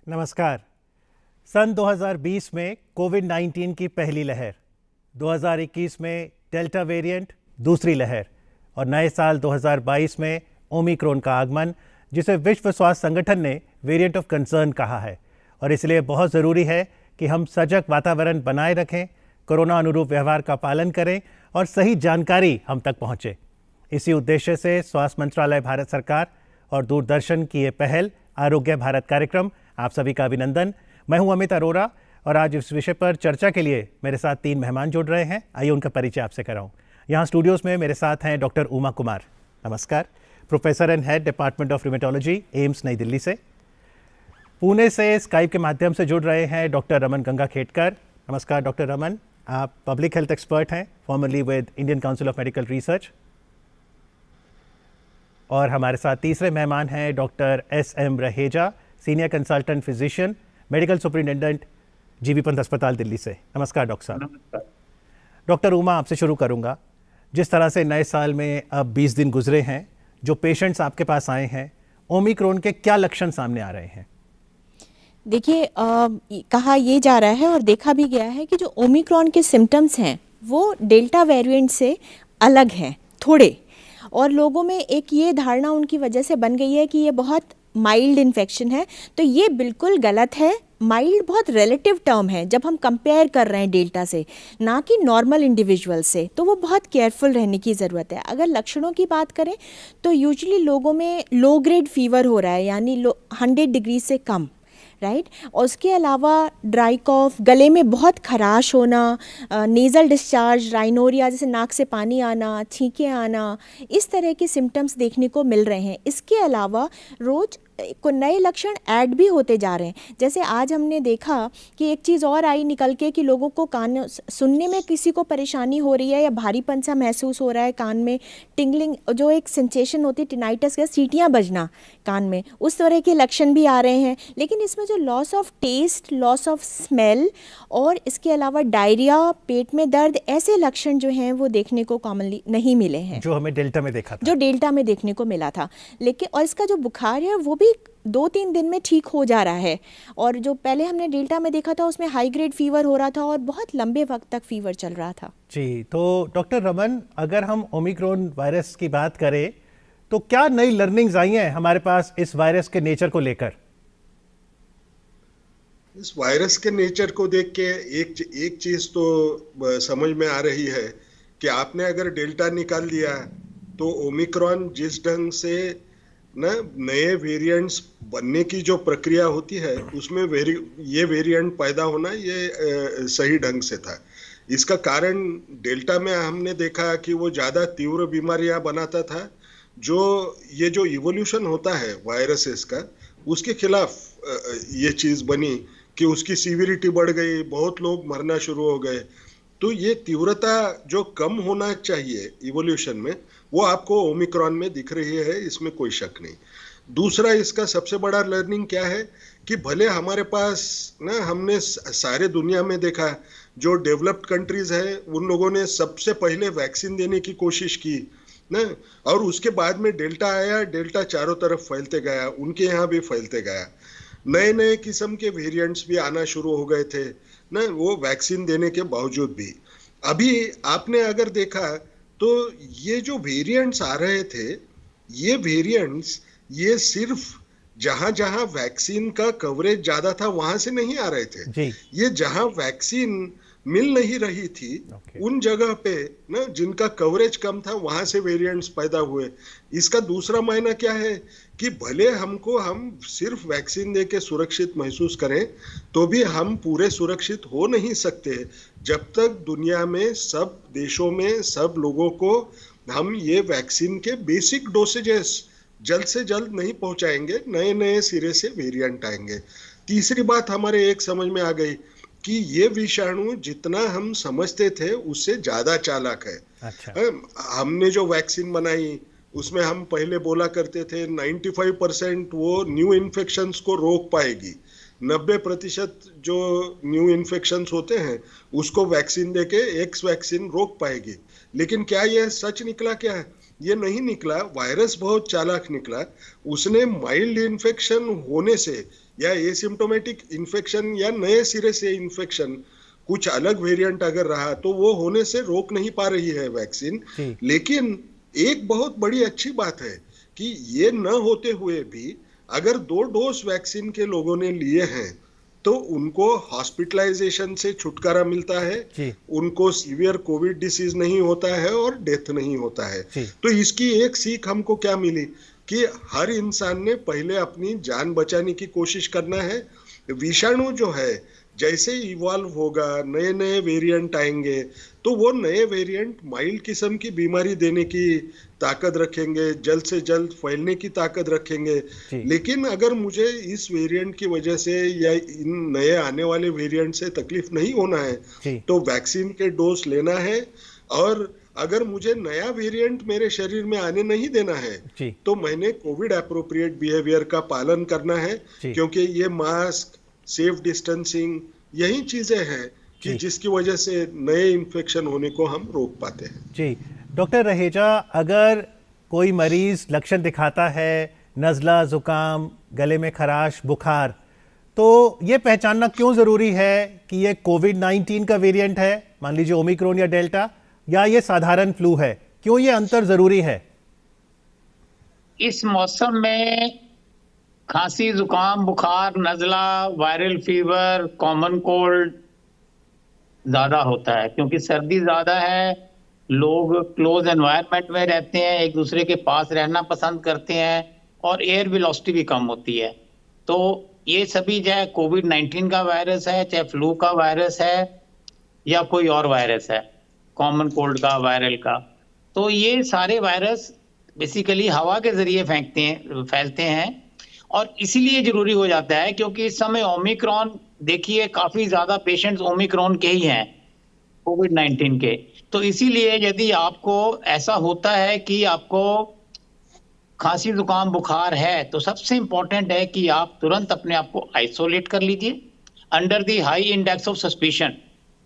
नमस्कार। सन 2020 में कोविड-19 की पहली लहर, 2021 में डेल्टा वेरिएंट दूसरी लहर और नए साल 2022 में ओमिक्रॉन का आगमन, जिसे विश्व स्वास्थ्य संगठन ने वेरिएंट ऑफ कंसर्न कहा है। और इसलिए बहुत ज़रूरी है कि हम सजग वातावरण बनाए रखें, कोरोना अनुरूप व्यवहार का पालन करें और सही जानकारी हम तक पहुँचे। इसी उद्देश्य से स्वास्थ्य मंत्रालय, भारत सरकार और दूरदर्शन की ये पहल आरोग्य भारत कार्यक्रम, आप सभी का अभिनंदन। मैं हूं अमित अरोरा और आज इस विषय पर चर्चा के लिए मेरे साथ 3 मेहमान जुड़ रहे हैं। आइए उनका परिचय आपसे कराऊं। यहाँ स्टूडियोज़ में मेरे साथ हैं डॉक्टर उमा कुमार, नमस्कार, professor and head department of rheumatology, AIIMS नई दिल्ली से। पुणे से स्काइप के माध्यम से जुड़ रहे हैं डॉक्टर रमन गंगाखेडकर, नमस्कार डॉक्टर रमन, आप पब्लिक हेल्थ एक्सपर्ट हैं, formerly with Indian council of medical research. और हमारे साथ तीसरे मेहमान हैं doctor SM. Raheja, senior consultant physician, medical superintendent, GB Pant अस्पताल दिल्ली से। नमस्कार डॉक्टर साहब। नमस्कार। डॉक्टर उमा, आपसे शुरू करूंगा। जिस तरह से नए साल में अब 20 दिन गुजरे हैं, जो पेशेंट्स आपके पास आए हैं, ओमिक्रॉन के क्या लक्षण सामने आ रहे हैं? देखिए, कहा ये जा रहा है और देखा भी गया है कि जो ओमिक्रॉन के सिम्टम्स हैं वो डेल्टा वेरिएंट से अलग हैं थोड़े, और लोगों में एक ये धारणा उनकी वजह से बन गई है कि ये बहुत माइल्ड इन्फेक्शन है। तो ये बिल्कुल गलत है। माइल्ड बहुत रिलेटिव टर्म है जब हम कंपेयर कर रहे हैं डेल्टा से, ना कि नॉर्मल इंडिविजुअल से। तो वो बहुत केयरफुल रहने की ज़रूरत है। अगर लक्षणों की बात करें तो यूजुअली लोगों में लो ग्रेड फीवर हो रहा है, यानी 100 डिग्री से कम, राइट। और उसके अलावा ड्राई कॉफ, गले में बहुत खराश होना, नेज़ल डिस्चार्ज, राइनोरिया जैसे नाक से पानी आना, छींकें आना, इस तरह के सिम्टम्स देखने को मिल रहे हैं। इसके अलावा रोज़ को नए लक्षण ऐड भी होते जा रहे हैं। जैसे आज हमने देखा कि एक चीज़ और आई निकल के कि लोगों को कान सुनने में किसी को परेशानी हो रही है या भारीपन सा महसूस हो रहा है, कान में टिंगलिंग, जो एक सेंसेशन होती है टिनाइटस का, सीटियाँ बजना कान में, उस तरह के लक्षण भी आ रहे हैं। लेकिन इसमें जो loss of taste, loss of smell और इसके अलावा डायरिया, पेट में दर्द, ऐसे लक्षण जो हैं वो देखने को कॉमनली नहीं मिले हैं, जो हमें डेल्टा में देखा था, जो डेल्टा में देखने को मिला था। लेकिन और इसका जो बुखार है वो भी 2-3 दिन में ठीक हो जा रहा है। और जो पहले हमने डेल्टा में देखा था उसमें हाई ग्रेड फीवर हो रहा था और बहुत लंबे वक्त तक फीवर चल रहा था। जी, तो डॉक्टर रमन, अगर हम ओमिक्रॉन वायरस की बात करें तो क्या नई लर्निंग्स आई हैं हमारे पास इस वायरस के नेचर को लेकर? इस वायरस के नेचर को देख के एक चीज तो समझ में आ रही है कि आपने अगर डेल्टा निकाल दिया तो ओमिक्रॉन जिस ढंग से नए वेरिएंट्स बनने की जो प्रक्रिया होती है उसमें ये वेरिएंट पैदा होना ये सही ढंग से था। इसका कारण डेल्टा में हमने देखा कि वो ज़्यादा तीव्र बीमारियां बनाता था। जो ये जो इवोल्यूशन होता है वायरसेस का, उसके खिलाफ ये चीज़ बनी कि उसकी सीविरिटी बढ़ गई, बहुत लोग मरना शुरू हो गए। तो ये तीव्रता जो कम होना चाहिए इवोल्यूशन में, वो आपको ओमिक्रॉन में दिख रही है, इसमें कोई शक नहीं। दूसरा, इसका सबसे बड़ा लर्निंग क्या है कि भले हमारे पास हमने सारे दुनिया में देखा, जो डेवलप्ड कंट्रीज है उन लोगों ने सबसे पहले वैक्सीन देने की कोशिश की और उसके बाद में डेल्टा आया, डेल्टा चारों तरफ फैलते गया, उनके यहाँ भी फैलते गया। नए नए किस्म के वेरिएंट्स भी आना शुरू हो गए थे वो वैक्सीन देने के बावजूद भी। अभी आपने अगर देखा तो ये जो वेरिएंट्स आ रहे थे, ये वेरिएंट्स ये सिर्फ जहां जहां वैक्सीन का कवरेज ज्यादा था वहां से नहीं आ रहे थे जी। ये जहां वैक्सीन मिल नहीं रही थी उन जगह पे जिनका कवरेज कम था वहां से वेरिएंट्स पैदा हुए। इसका दूसरा मायना क्या है कि भले हम सिर्फ वैक्सीन देके सुरक्षित महसूस करें तो भी हम पूरे सुरक्षित हो नहीं सकते जब तक दुनिया में सब देशों में सब लोगों को हम ये वैक्सीन के बेसिक डोसेजेस जल्द से जल्द नहीं पहुंचाएंगे। नए नए सिरे से वेरिएंट आएंगे। तीसरी बात हमारे एक समझ में आ गई कि ये विषाणु जितना हम समझते थे उससे ज्यादा चालाक है। अच्छा। हमने जो वैक्सीन बनाई उसमें हम पहले बोला करते थे 95% वो न्यू इन्फेक्शंस को रोक पाएगी, 90% जो न्यू इन्फेक्शंस होते हैं उसको वैक्सीन देके एक्स वैक्सीन रोक पाएगी। लेकिन क्या यह सच निकला? क्या है ये नहीं निकला, वायरस बहुत चालाक निकला, उसने माइल्ड इन्फेक्शन होने से या एसिम्प्टोमेटिक इन्फेक्शन या नए सिरे से इन्फेक्शन कुछ अलग वेरिएंट अगर रहा तो वो होने से रोक नहीं पा रही है वैक्सीन। लेकिन एक बहुत बड़ी अच्छी बात है कि ये न होते हुए भी अगर 2 डोज वैक्सीन के लोगों ने लिए हैं तो उनको हॉस्पिटलाइजेशन से छुटकारा मिलता है, उनको सीवियर कोविड डिसीज नहीं होता है और डेथ नहीं होता है। तो इसकी एक सीख हमको क्या मिली कि हर इंसान ने पहले अपनी जान बचाने की कोशिश करना है। विषाणु जो है जैसे इवॉल्व होगा, नए नए वेरिएंट आएंगे, तो वो नए वेरिएंट माइल्ड किस्म की बीमारी देने की ताकत रखेंगे, जल्द से जल्द फैलने की ताकत रखेंगे। लेकिन अगर मुझे इस वेरिएंट की वजह से या इन नए आने वाले वेरिएंट से तकलीफ नहीं होना है तो वैक्सीन के डोज लेना है। और अगर मुझे नया वेरिएंट मेरे शरीर में आने नहीं देना है तो मैंने कोविड एप्रोप्रिएट बिहेवियर का पालन करना है, क्योंकि ये मास्क, सेफ डिस्टेंसिंग, यही चीजें हैं कि जिसकी वजह से नए इन्फेक्शन होने को हम रोक पाते हैं। जी डॉक्टर रहेजा, अगर कोई मरीज लक्षण दिखाता है, नज़ला, जुकाम, गले में खराश, बुखार, तो ये पहचानना क्यों ज़रूरी है कि ये कोविड-19 का वेरिएंट है, मान लीजिए ओमिक्रॉन या डेल्टा, या ये साधारण फ्लू है? क्यों ये अंतर ज़रूरी है? इस मौसम में खांसी, जुकाम, बुखार, नज़ला, वायरल फीवर, कॉमन कोल्ड ज़्यादा होता है क्योंकि सर्दी ज़्यादा है, लोग क्लोज एनवायरनमेंट में रहते हैं, एक दूसरे के पास रहना पसंद करते हैं और एयर वेलोसिटी भी कम होती है। तो ये सभी चाहे कोविड-19 का वायरस है, चाहे फ्लू का वायरस है या कोई और वायरस है, कॉमन कोल्ड का, वायरल का, तो ये सारे वायरस बेसिकली हवा के जरिए फैलते हैं और इसीलिए जरूरी हो जाता है क्योंकि इस समय ओमिक्रॉन, देखिए काफी ज्यादा पेशेंट्स ओमिक्रॉन के ही हैं कोविड-19 के। तो इसीलिए यदि आपको ऐसा होता है कि आपको खांसी, जुकाम, बुखार है तो सबसे इंपॉर्टेंट है कि आप तुरंत अपने आप को आइसोलेट कर लीजिए under the high index of suspicion.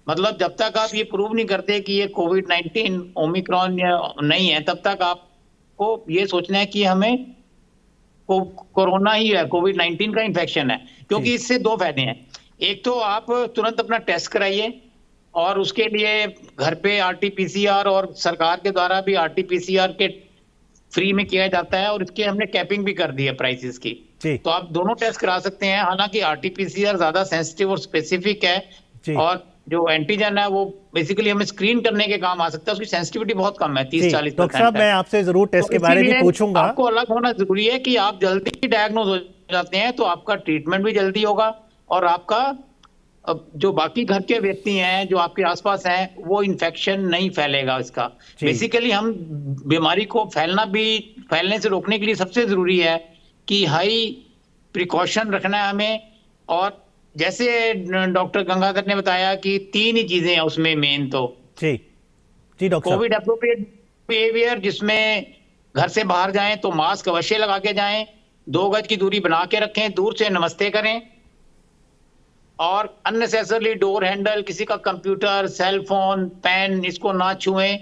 मतलब जब तक आप ये प्रूव नहीं करते कि ये कोविड-19 ओमिक्रॉन या नहीं है, तब तक आपको ये सोचना है कि हमें कोरोना ही है, कोविड-19 का इन्फेक्शन है। क्योंकि इससे 2 फायदे हैं। एक तो आप तुरंत अपना टेस्ट कराइए और उसके लिए घर पे RT-PCR और सरकार के द्वारा भी RT-PCR के फ्री में किया जाता है और इसके हमने कैपिंग भी कर दी है प्राइसेस की। तो आप दोनों टेस्ट करा सकते हैं। हालांकि RT-PCR ज्यादा सेंसिटिव और स्पेसिफिक है और जो एंटीजन है वो बेसिकली हमें स्क्रीन करने के काम आ सकता है, उसकी सेंसिटिविटी बहुत कम है, 30-40%। डॉक्टर साहब, मैं आपसे जरूर टेस्ट के बारे में पूछूंगा। आपको अलग होना जरूरी है कि आप जल्दी डायग्नोज हो जाते हैं तो आपका ट्रीटमेंट भी जल्दी होगा और आपका जो बाकी घर के व्यक्ति हैं जो आपके आसपास हैं वो इन्फेक्शन नहीं फैलेगा इसका। बेसिकली हम बीमारी को फैलने से रोकने के लिए सबसे जरूरी है कि हाई प्रिकॉशन रखना है हमें। और जैसे डॉक्टर गंगाधर ने बताया कि 3 ही चीजें हैं उसमें मेन, तो जी डॉक्टर, कोविड एप्रोप्रिएट बिहेवियर, जिसमें घर से बाहर जाएं तो मास्क अवश्य लगा के जाएं, 2 गज की दूरी बना के रखें, दूर से नमस्ते करें और अननेसेसरली डोर हैंडल, किसी का कंप्यूटर, सेल फोन, पेन, इसको ना छुएं।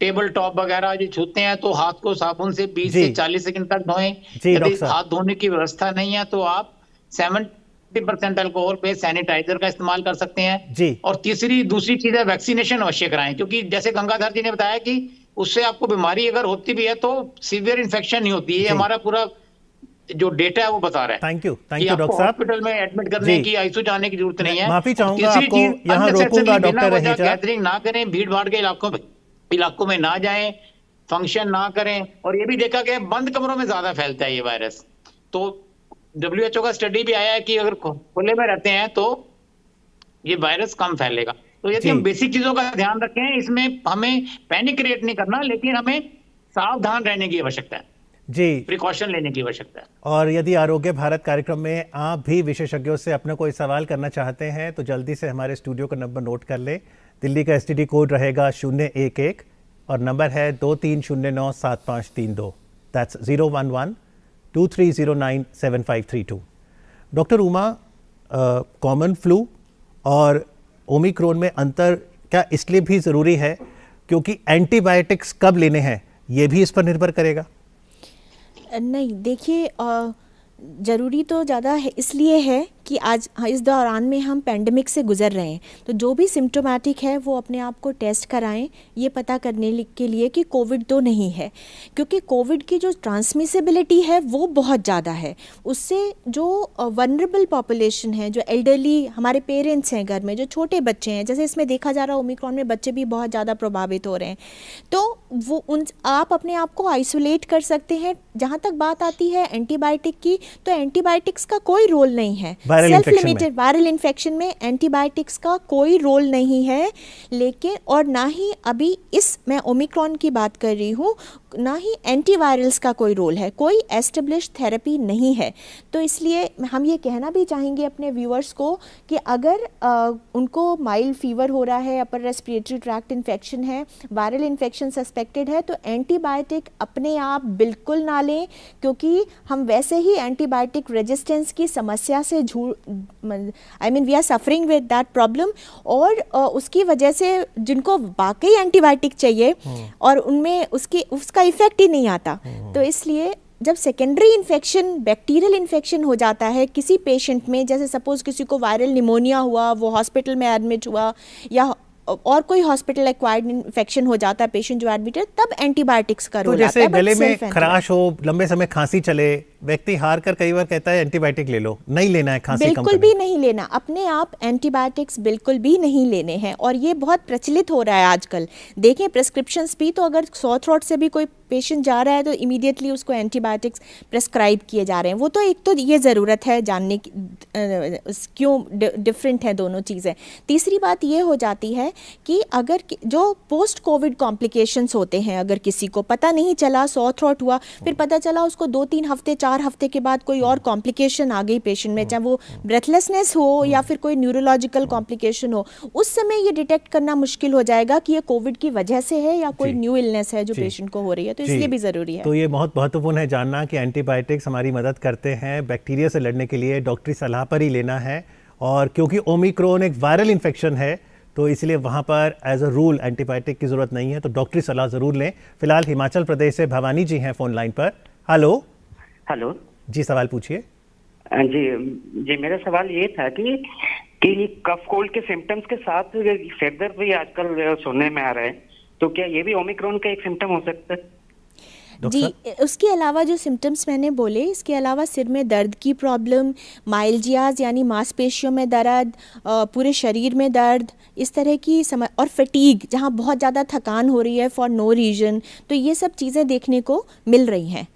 टेबल टॉप वगैरह जो छूते हैं तो हाथ को साबुन से 20 से 40 सेकंड तक धोएं। यदि हाथ धोने की व्यवस्था नहीं है तो आप 70% अल्कोहल पे सैनिटाइजर का इस्तेमाल कर सकते हैं। और दूसरी चीज है वैक्सीनेशन अवश्य कराएं, क्योंकि जैसे गंगाधर जी ने बताया कि उससे आपको बीमारी अगर होती भी है तो सीवियर इन्फेक्शन नहीं होती है। हमारा पूरा जो डेटा है वो बता रहा है। थैंक यू डॉक्टर साहब। हॉस्पिटल में एडमिट करने की, आईसीयू जाने की जरूरत नहीं है। माफी चाहूंगा, आपको यहाँ रोकूंगा डॉक्टर रहेजा। गैदरिंग ना करें, भीड़ भाड़ के इलाकों में ना जाएं, फंक्शन ना करें। और ये भी देखा गया बंद कमरों में ज्यादा फैलता है ये वायरस। तो WHO का स्टडी भी आया है कि अगर खुले में रहते हैं तो ये वायरस कम फैलेगा। तो यदि हम बेसिक चीजों का ध्यान रखें, इसमें हमें पैनिक क्रिएट नहीं करना, लेकिन हमें सावधान रहने की आवश्यकता है, प्रिकॉशन लेने की आवश्यकता है। और यदि आरोग्य भारत कार्यक्रम में आप भी विशेषज्ञों से अपना कोई सवाल करना चाहते हैं तो जल्दी से हमारे स्टूडियो का नंबर नोट कर ले। दिल्ली का STD कोड रहेगा 011 और नंबर है 23097532। That's 011-2309-7532। Doctor Uma, common flu और ओमिक्रॉन में अंतर क्या इसलिए भी ज़रूरी है क्योंकि एंटीबायोटिक्स कब लेने हैं ये भी इस पर निर्भर करेगा? नहीं, देखिए ज़रूरी तो ज़्यादा है, इसलिए है कि आज इस दौरान में हम पैंडेमिक से गुजर रहे हैं, तो जो भी सिम्टोमेटिक है वो अपने आप को टेस्ट कराएं, ये पता करने के लिए कि कोविड तो नहीं है, क्योंकि कोविड की जो ट्रांसमिसिबिलिटी है वो बहुत ज़्यादा है। उससे जो वनरेबल पॉपुलेशन है, जो एल्डरली हमारे पेरेंट्स हैं घर में, जो छोटे बच्चे हैं, जैसे इसमें देखा जा रहा है ओमिक्रॉन में बच्चे भी बहुत ज़्यादा प्रभावित हो रहे हैं, तो वो आप अपने आप को आइसोलेट कर सकते हैं। जहाँ तक बात आती है एंटीबायोटिक की, तो एंटीबायोटिक्स का कोई रोल नहीं है। सेल्फ लिमिटेड वायरल इन्फेक्शन में एंटीबायोटिक्स का कोई रोल नहीं है, लेकिन और ना ही अभी मैं ओमिक्रॉन की बात कर रही हूँ, ना ही एंटीवायरल्स का कोई रोल है, कोई एस्टेब्लिश थेरेपी नहीं है। तो इसलिए हम ये कहना भी चाहेंगे अपने व्यूअर्स को कि अगर उनको माइल्ड फीवर हो रहा है, अपर रेस्पिरेटरी ट्रैक्ट इन्फेक्शन है, वायरल इन्फेक्शन सस्पेक्टेड है, तो एंटीबायोटिक अपने आप बिल्कुल ना लें, क्योंकि हम वैसे ही एंटीबायोटिक रेजिस्टेंस की समस्या से we are suffering with that problem, और उसकी वजह से जिनको वाकई एंटीबायोटिक चाहिए और उनमें उसका इफेक्ट ही नहीं आता, तो इसलिए जब सेकेंडरी इन्फेक्शन, बैक्टीरियल इन्फेक्शन हो जाता है किसी पेशेंट में, जैसे सपोज किसी को वायरल निमोनिया हुआ, वो हॉस्पिटल में एडमिट हुआ, या और कोई हॉस्पिटल एक्वायर्ड इन्फेक्शन हो जाता है पेशेंट जो एडमिट है, तब एंटीबायोटिक्स का रोल आता है। जैसे गले में खराश हो, लंबे समय खांसी चले, व्यक्ति हार कर कई बार कहता है एंटीबायोटिक ले लो, नहीं लेना है खांसी कम करने। बिल्कुल भी नहीं लेना, अपने आप एंटीबायोटिक्स बिल्कुल भी नहीं लेने हैं, और ये बहुत प्रचलित हो रहा है आजकल। देखें प्रेस्क्रिप्शंस भी, तो अगर सॉर थ्रोट से भी कोई पेशेंट जा रहा है तो इमीडिएटली उसको एंटीबायोटिक्स प्रेस्क्राइब किए जा रहे हैं। वो तो एक तो ये ज़रूरत है जानने की क्यों डिफरेंट है दोनों चीज़ें। तीसरी बात ये हो जाती है कि अगर जो पोस्ट कोविड कॉम्प्लिकेशंस होते हैं, अगर किसी को पता नहीं चला, सॉर थ्रोट हुआ, फिर पता चला उसको 2-3 हफ्ते 4 हफ्ते के बाद कोई और कॉम्प्लिकेशन आ गई पेशेंट में, चाहे वो ब्रेथलेसनेस हो या फिर कोई न्यूरोलॉजिकल कॉम्प्लिकेशन हो, उस समय ये डिटेक्ट करना मुश्किल हो जाएगा कि ये कोविड की वजह से है या कोई न्यू इलनेस है जो पेशेंट को हो रही है, तो इसलिए भी ज़रूरी है। तो ये बहुत महत्वपूर्ण है जानना कि एंटीबायोटिक्स हमारी मदद करते हैं बैक्टीरिया से लड़ने के लिए, डॉक्टरी सलाह पर ही लेना है, और क्योंकि ओमिक्रॉन एक वायरल इन्फेक्शन है तो इसलिए वहाँ पर एज अ रूल एंटीबायोटिक की ज़रूरत नहीं है, तो डॉक्टरी सलाह ज़रूर लें। फिलहाल हिमाचल प्रदेश से भवानी जी हैं फ़ोन लाइन पर। हेलो जी, सवाल पूछिए। जी मेरा सवाल ये था कि कफ कोल्ड के सिम्टम्स के साथ सिर दर्द भी आजकल सुनने में आ रहा है, तो क्या ये भी ओमिक्रॉन का एक सिम्टम हो सकता है? जी, उसके अलावा जो सिम्टम्स मैंने बोले, इसके अलावा सिर में दर्द की प्रॉब्लम, माइल्जियाज यानी मांसपेशियों में दर्द, पूरे शरीर में दर्द, इस तरह की और फटीग, जहाँ बहुत ज़्यादा थकान हो रही है फॉर नो रीजन, तो ये सब चीज़ें देखने को मिल रही हैं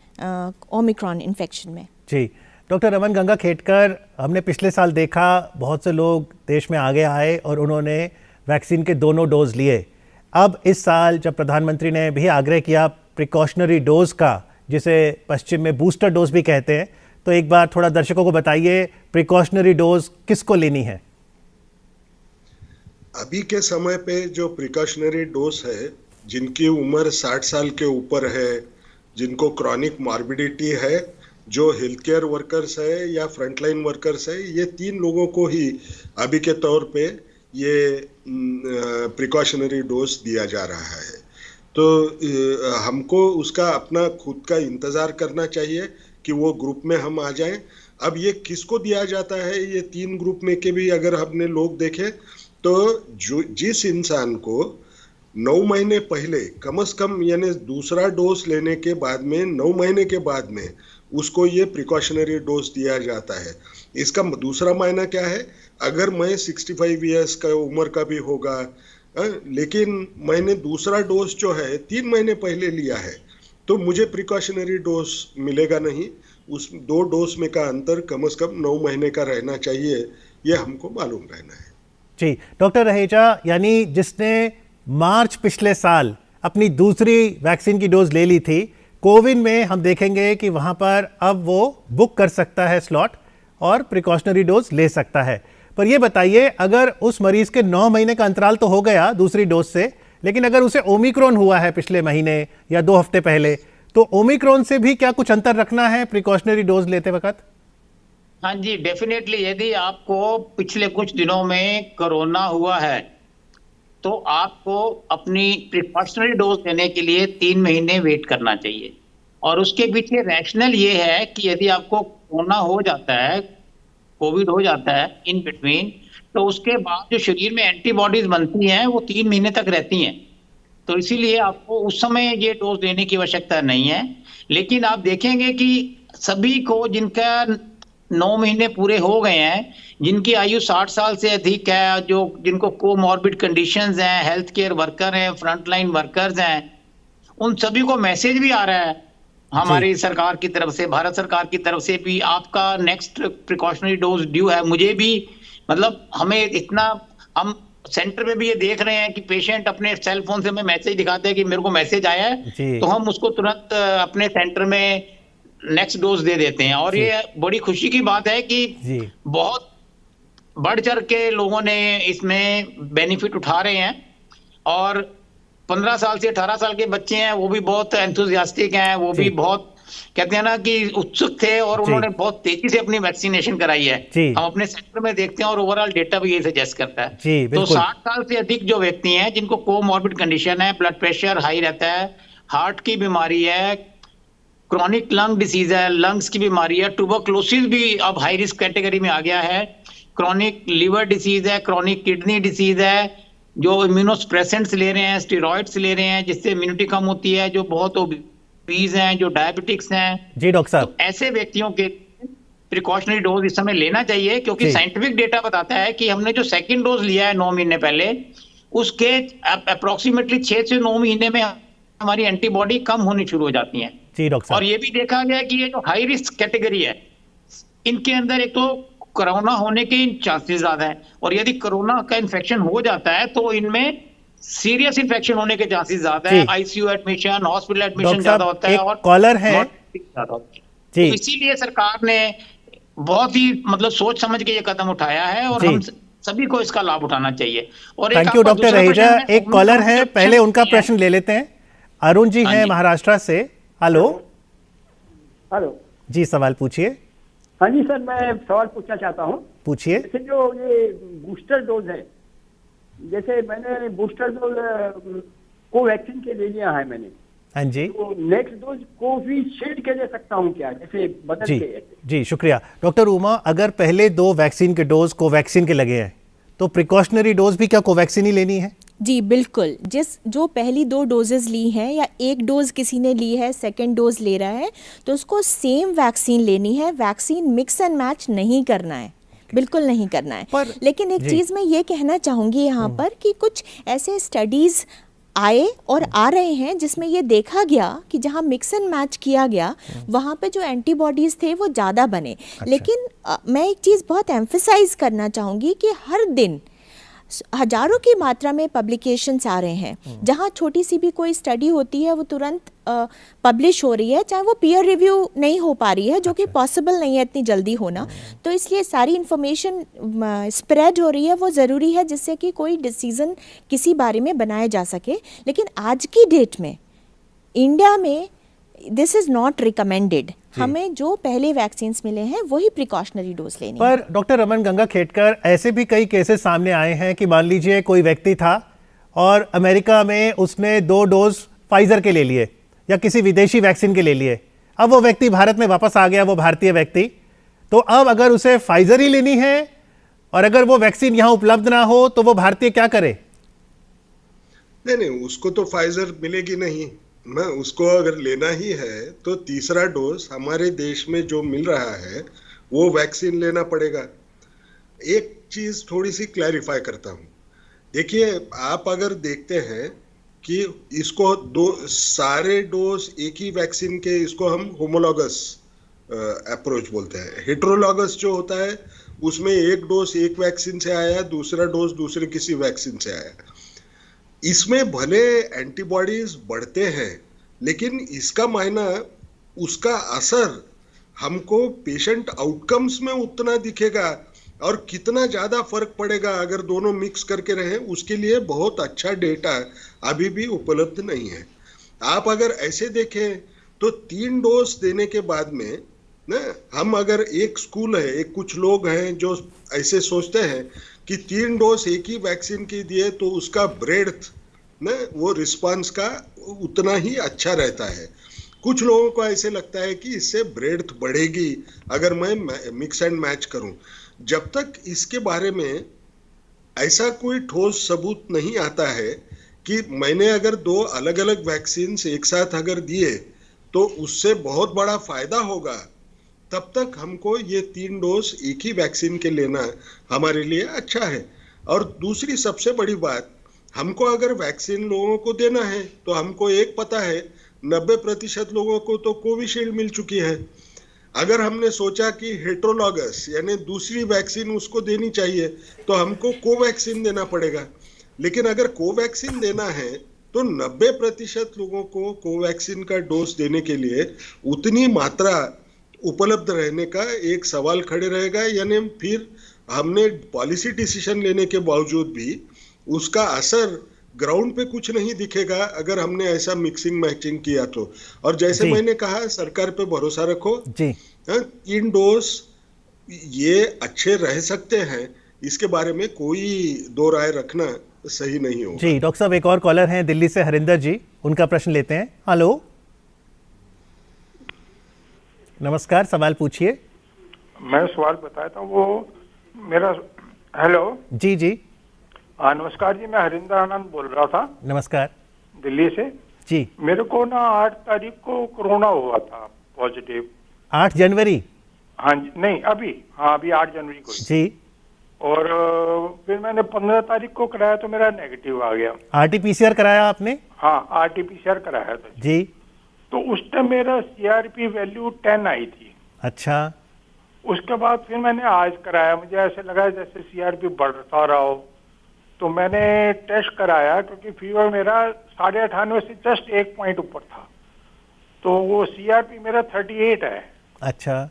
ओमिक्रॉन इन्फेक्शन में। जी, डॉक्टर रमन गंगाखेडकर, हमने पिछले साल देखा बहुत से लोग देश में आगे आए और उन्होंने वैक्सीन के दोनों डोज लिए। अब इस साल जब प्रधानमंत्री ने भी आग्रह किया प्रिकॉशनरी डोज का, जिसे पश्चिम में बूस्टर डोज भी कहते हैं, तो एक बार थोड़ा दर्शकों को बताइए प्रिकॉशनरी डोज किसको लेनी है? अभी के समय पे जो प्रिकॉशनरी डोज है, जिनकी उम्र 60 साल के ऊपर है, जिनको क्रॉनिक मॉर्बिडिटी है, जो हेल्थ केयर वर्कर्स है या फ्रंटलाइन वर्कर्स है, ये 3 लोगों को ही अभी के तौर पे ये प्रिकॉशनरी डोज दिया जा रहा है। तो हमको उसका अपना खुद का इंतज़ार करना चाहिए कि वो ग्रुप में हम आ जाएं। अब ये किसको दिया जाता है, ये 3 ग्रुप में के भी अगर हमने लोग देखे तो जिस इंसान को 9 महीने पहले कम से कम यानी दूसरा डोज लेने के बाद में 9 महीने के बाद में उसको ये प्रिकॉशनरी डोज दिया जाता है। इसका दूसरा मायना क्या है, अगर मैं 65 ईयर्स का उम्र का भी होगा लेकिन मैंने दूसरा डोज जो है 3 महीने पहले लिया है, तो मुझे प्रिकॉशनरी डोज मिलेगा नहीं। उस 2 डोज में का अंतर कम से कम 9 महीने का रहना चाहिए, ये हमको मालूम रहना है। जी, डॉक्टर रहेजा, यानी जिसने मार्च पिछले साल अपनी दूसरी वैक्सीन की डोज ले ली थी, कोविन में हम देखेंगे कि वहाँ पर अब वो बुक कर सकता है स्लॉट और प्रिकॉशनरी डोज ले सकता है। पर ये बताइए, अगर उस मरीज के 9 महीने का अंतराल तो हो गया दूसरी डोज से, लेकिन अगर उसे ओमिक्रॉन हुआ है पिछले महीने या 2 हफ्ते पहले, तो ओमिक्रॉन से भी क्या कुछ अंतर रखना है प्रिकॉशनरी डोज लेते वक्त? हाँ जी, डेफिनेटली। यदि आपको पिछले कुछ दिनों में कोरोना हुआ है तो आपको अपनी प्रिकॉशनरी डोज लेने के लिए 3 महीने वेट करना चाहिए। और उसके पीछे रैशनल ये है कि यदि आपको कोरोना हो जाता है, कोविड हो जाता है इन बिटवीन, तो उसके बाद जो शरीर में एंटीबॉडीज बनती हैं वो 3 महीने तक रहती हैं। तो इसीलिए आपको उस समय ये डोज लेने की आवश्यकता नहीं है। लेकिन आप देखेंगे कि सभी को जिनका 9 महीने पूरे हो गए हैं, जिनकी आयु 60 साल से अधिक है, जो जिनको कोमॉर्बिड कंडीशंस हैं, हेल्थ केयर वर्कर हैं, फ्रंटलाइन वर्कर्स हैं, उन सभी को मैसेज भी आ रहा है हमारी सरकार की तरफ से, भारत सरकार की तरफ से भी, आपका नेक्स्ट प्रिकॉशनरी डोज ड्यू है। मुझे भी मतलब हमें इतना, हम सेंटर में भी ये देख रहे हैं कि पेशेंट अपने सेल फोन से हमें मैसेज दिखाते हैं कि मेरे को मैसेज आया है, तो हम उसको तुरंत अपने सेंटर में नेक्स्ट डोज दे देते हैं। और ये बड़ी खुशी की बात है कि बहुत बढ़ चढ़ के लोगों ने इसमें बेनिफिट उठा रहे हैं। और 15 साल से 18 साल के बच्चे हैं, वो भी बहुत एंथुसियास्टिक हैं, वो भी बहुत कहते हैं ना कि उत्सुक थे, और उन्होंने बहुत तेजी से अपनी वैक्सीनेशन कराई है। हम अपने सेक्टर में देखते हैं और ओवरऑल डेटा भी ये सजेस्ट करता है। तो 60 साल से अधिक जो व्यक्ति हैं, जिनको कोमॉर्बिड कंडीशन है, ब्लड प्रेशर हाई रहता है, हार्ट की बीमारी है, क्रॉनिक लंग डिसीज है, लंग्स की बीमारी है, ट्यूबरक्लोसिस भी अब हाई रिस्क कैटेगरी में आ गया है, क्रॉनिक लिवर डिसीज है, क्रॉनिक किडनी डिसीज है, जो इम्यूनोस्प्रेसेंट्स ले रहे हैं, स्टेरॉइड्स ले रहे हैं जिससे इम्यूनिटी कम होती है, जो बहुत ओबीज हैं, जो डायबिटिक्स हैं। जी डॉक्टर साहब, तो ऐसे व्यक्तियों के प्रिकॉशनरी डोज इस समय लेना चाहिए, क्योंकि साइंटिफिक डेटा बताता है कि हमने जो सेकंड डोज लिया है 9 महीने पहले, उसके अप्रोक्सीमेटली 6 से 9 महीने में हमारी एंटीबॉडी कम होनी शुरू हो जाती है। जी डॉक्टर साहब, और ये भी देखा गया कि ये जो हाई रिस्क कैटेगरी है, इनके अंदर एक तो कोरोना होने के चांसेस ज्यादा हैं, और यदि कोरोना का इन्फेक्शन हो जाता है तो इनमें सीरियस इन्फेक्शन होने के चांसेस ज्यादा है, आईसीयू एडमिशन, हॉस्पिटल एडमिशन ज्यादा होता है, और कॉलर है ज्यादा होता है। तो इसीलिए सरकार ने बहुत ही मतलब सोच समझ के ये कदम उठाया है, और हम सभी को इसका लाभ उठाना चाहिए। और थैंक यू डॉक्टर रहेजा। एक कॉलर है, पहले उनका प्रश्न ले लेते हैं। अरुण जी हैं महाराष्ट्र से। हेलो। हेलो जी, सवाल पूछिए। हाँ जी सर, मैं सवाल पूछना चाहता हूँ। पूछिए। जैसे जो ये बूस्टर डोज है, जैसे मैंने बूस्टर डोज कोवैक्सीन के ले लिया है मैंने, हाँ जी, तो नेक्स्ट डोज कोविशील्ड के ले सकता हूँ क्या, जैसे बदल जी के? जी, शुक्रिया डॉक्टर उमा। अगर पहले 2 वैक्सीन के डोज कोवैक्सीन के लगे हैं, तो प्रिकॉशनरी डोज भी क्या कोवैक्सीन ही लेनी है? जी बिल्कुल, जो पहली 2 डोजेज ली हैं या 1 डोज किसी ने ली है, सेकंड डोज ले रहा है, तो उसको सेम वैक्सीन लेनी है। वैक्सीन मिक्स एंड मैच नहीं करना है, बिल्कुल नहीं करना है। लेकिन एक चीज़ मैं ये कहना चाहूँगी यहाँ पर कि कुछ ऐसे स्टडीज़ आए और आ रहे हैं जिसमें ये देखा गया कि जहाँ मिक्स एंड मैच किया गया, वहाँ पे जो एंटीबॉडीज़ थे वो ज़्यादा बने। लेकिन मैं एक चीज़ बहुत एम्फसाइज करना चाहूँगी कि हर दिन हजारों की मात्रा में पब्लिकेशंस आ रहे हैं, जहाँ छोटी सी भी कोई स्टडी होती है वो तुरंत पब्लिश हो रही है, चाहे वो पीयर रिव्यू नहीं हो पा रही है, जो कि पॉसिबल नहीं है इतनी जल्दी होना। तो इसलिए सारी इन्फॉर्मेशन स्प्रेड हो रही है, वो ज़रूरी है जिससे कि कोई डिसीजन किसी बारे में बनाया जा सके। लेकिन आज की डेट में इंडिया में दिस इज़ नॉट रिकमेंडेड। हमें जो पहले वैक्सीन मिले हैं वही प्रिकॉशनरी डोज लेनी है। पर डॉक्टर रमन गंगाखेडकर, ऐसे भी कई केसेस सामने आए हैं कि मान लीजिए कोई व्यक्ति था और अमेरिका में उसने 2 डोज फाइजर के ले लिए या किसी विदेशी वैक्सीन के ले लिए, अब वो व्यक्ति भारत में वापस आ गया, वो भारतीय व्यक्ति, तो अब अगर उसे फाइजर ही लेनी है और अगर वो वैक्सीन यहाँ उपलब्ध ना हो तो वो भारतीय क्या करे? नहीं, उसको तो फाइजर मिलेगी नहीं ना। उसको अगर लेना ही है तो तीसरा डोज हमारे देश में जो मिल रहा है वो वैक्सीन लेना पड़ेगा। एक चीज थोड़ी सी क्लैरिफाई करता हूँ। देखिए, आप अगर देखते हैं कि इसको सारे डोज एक ही वैक्सीन के, इसको हम होमोलॉगस अप्रोच बोलते हैं। हेट्रोलॉगस जो होता है उसमें एक डोज एक वैक्सीन से आया, दूसरा डोज दूसरे किसी वैक्सीन से आया। इसमें भले एंटीबॉडीज बढ़ते हैं, लेकिन इसका मायना, उसका असर हमको पेशेंट आउटकम्स में उतना दिखेगा, और कितना ज़्यादा फर्क पड़ेगा अगर दोनों मिक्स करके रहें, उसके लिए बहुत अच्छा डेटा अभी भी उपलब्ध नहीं है। आप अगर ऐसे देखें तो 3 डोज देने के बाद में ना। हम अगर एक स्कूल है, एक कुछ लोग हैं जो ऐसे सोचते हैं कि 3 डोज एक ही वैक्सीन की दिए तो उसका ब्रेड्थ ना, वो रिस्पांस का उतना ही अच्छा रहता है। कुछ लोगों को ऐसे लगता है कि इससे ब्रेड्थ बढ़ेगी अगर मैं मिक्स एंड मैच करूं। जब तक इसके बारे में ऐसा कोई ठोस सबूत नहीं आता है कि मैंने अगर 2 अलग अलग वैक्सीन एक साथ अगर दिए तो उससे बहुत बड़ा फायदा होगा, तब तक हमको ये 3 डोज एक ही वैक्सीन के लेना हमारे लिए अच्छा है। और दूसरी सबसे बड़ी बात, हमको अगर वैक्सीन लोगों को देना है तो हमको एक पता है 90% लोगों को तो कोविशील्ड मिल चुकी है। अगर हमने सोचा कि हेट्रोलॉगस यानी दूसरी वैक्सीन उसको देनी चाहिए तो हमको कोवैक्सीन देना पड़ेगा। लेकिन अगर कोवैक्सीन देना है तो 90% लोगों को कोवैक्सीन का डोज देने के लिए उतनी मात्रा उपलब्ध रहने का एक सवाल खड़े रहेगा, यानी फिर हमने पॉलिसी डिसीजन लेने के बावजूद भी उसका असर ग्राउंड पे कुछ नहीं दिखेगा अगर हमने ऐसा मिक्सिंग मैचिंग किया तो। और जैसे जी। मैंने कहा, सरकार पे भरोसा रखो जी। 3 डोज ये अच्छे रह सकते हैं, इसके बारे में कोई दो राय रखना सही नहीं होगा। जी डॉक्टर साहब, एक और कॉलर हैं दिल्ली से, हरिंदर जी, उनका प्रश्न लेते हैं। हेलो, नमस्कार, सवाल पूछिए। मैं सवाल बताता हूँ। वो मेरा हेलो जी जी हाँ नमस्कार जी, मैं हरिंदर आनंद बोल रहा था नमस्कार दिल्ली से। जी। मेरे को ना 8 तारीख को कोरोना हुआ था पॉजिटिव। 8 जनवरी? हाँ जी, नहीं अभी, हाँ अभी 8 जनवरी को ही। जी। और फिर मैंने 15 तारीख को कराया तो मेरा नेगेटिव आ गया। RT-PCR कराया आपने? हाँ RT-PCR कराया था जी। तो उस टाइम मेरा CRP वैल्यू 10 आई थी। अच्छा। उसके बाद फिर मैंने आज कराया, मुझे ऐसे लगा जैसे CRP बढ़ता रहा हो, तो मैंने टेस्ट कराया क्योंकि फीवर मेरा 98.5 से जस्ट 1 पॉइंट ऊपर था, तो वो CRP मेरा 38 है। अच्छा।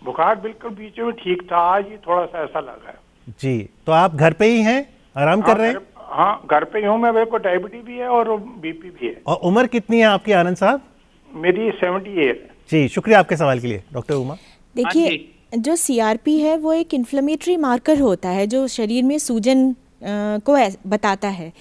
बुखार बिल्कुल बीच में ठीक था, आज ही थोड़ा सा ऐसा लगा है। जी, तो आप घर पे ही हैं, आराम कर रहे हैं? हाँ घर पे ही हूँ मैं। मेरे को डायबिटीज भी है और BP भी है। और उम्र कितनी है आपकी आनंद साहब? मेरी 78 है। जी, शुक्रिया आपके सवाल के लिए। डॉक्टर उमा। देखिए, जो CRP है वो एक इन्फ्लेमेटरी मार्कर होता है जो शरीर में सूजन को बताता है।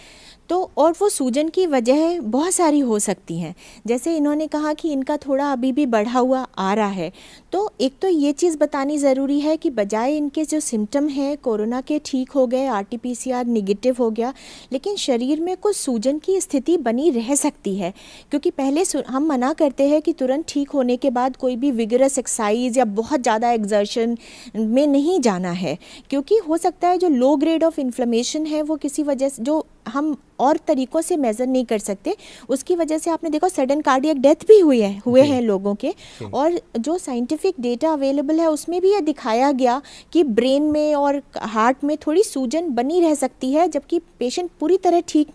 तो और वो सूजन की वजह बहुत सारी हो सकती हैं, जैसे इन्होंने कहा कि इनका थोड़ा अभी भी बढ़ा हुआ आ रहा है। तो एक तो ये चीज़ बतानी ज़रूरी है कि बजाय इनके जो सिम्टम हैं कोरोना के ठीक हो गए, RT-PCR निगेटिव हो गया, लेकिन शरीर में कुछ सूजन की स्थिति बनी रह सकती है। क्योंकि पहले हम मना करते हैं कि तुरंत ठीक होने के बाद कोई भी विगरस एक्सरसाइज या बहुत ज़्यादा एक्सर्शन में नहीं जाना है, क्योंकि हो सकता है जो लो ग्रेड ऑफ इन्फ्लेमेशन है वो किसी वजह से, जो हम और तरीक़ों से मेज़र नहीं कर सकते, उसकी वजह से आपने देखो सडन कार्डियक डेथ भी हुए हैं लोगों के। और जो साइंटिफिक डेटा अवेलेबल है उसमें भी ये दिखाया गया कि ब्रेन में और हार्ट में थोड़ी सूजन बनी रह सकती है, जबकि पेशेंट पूरी तरह ठीक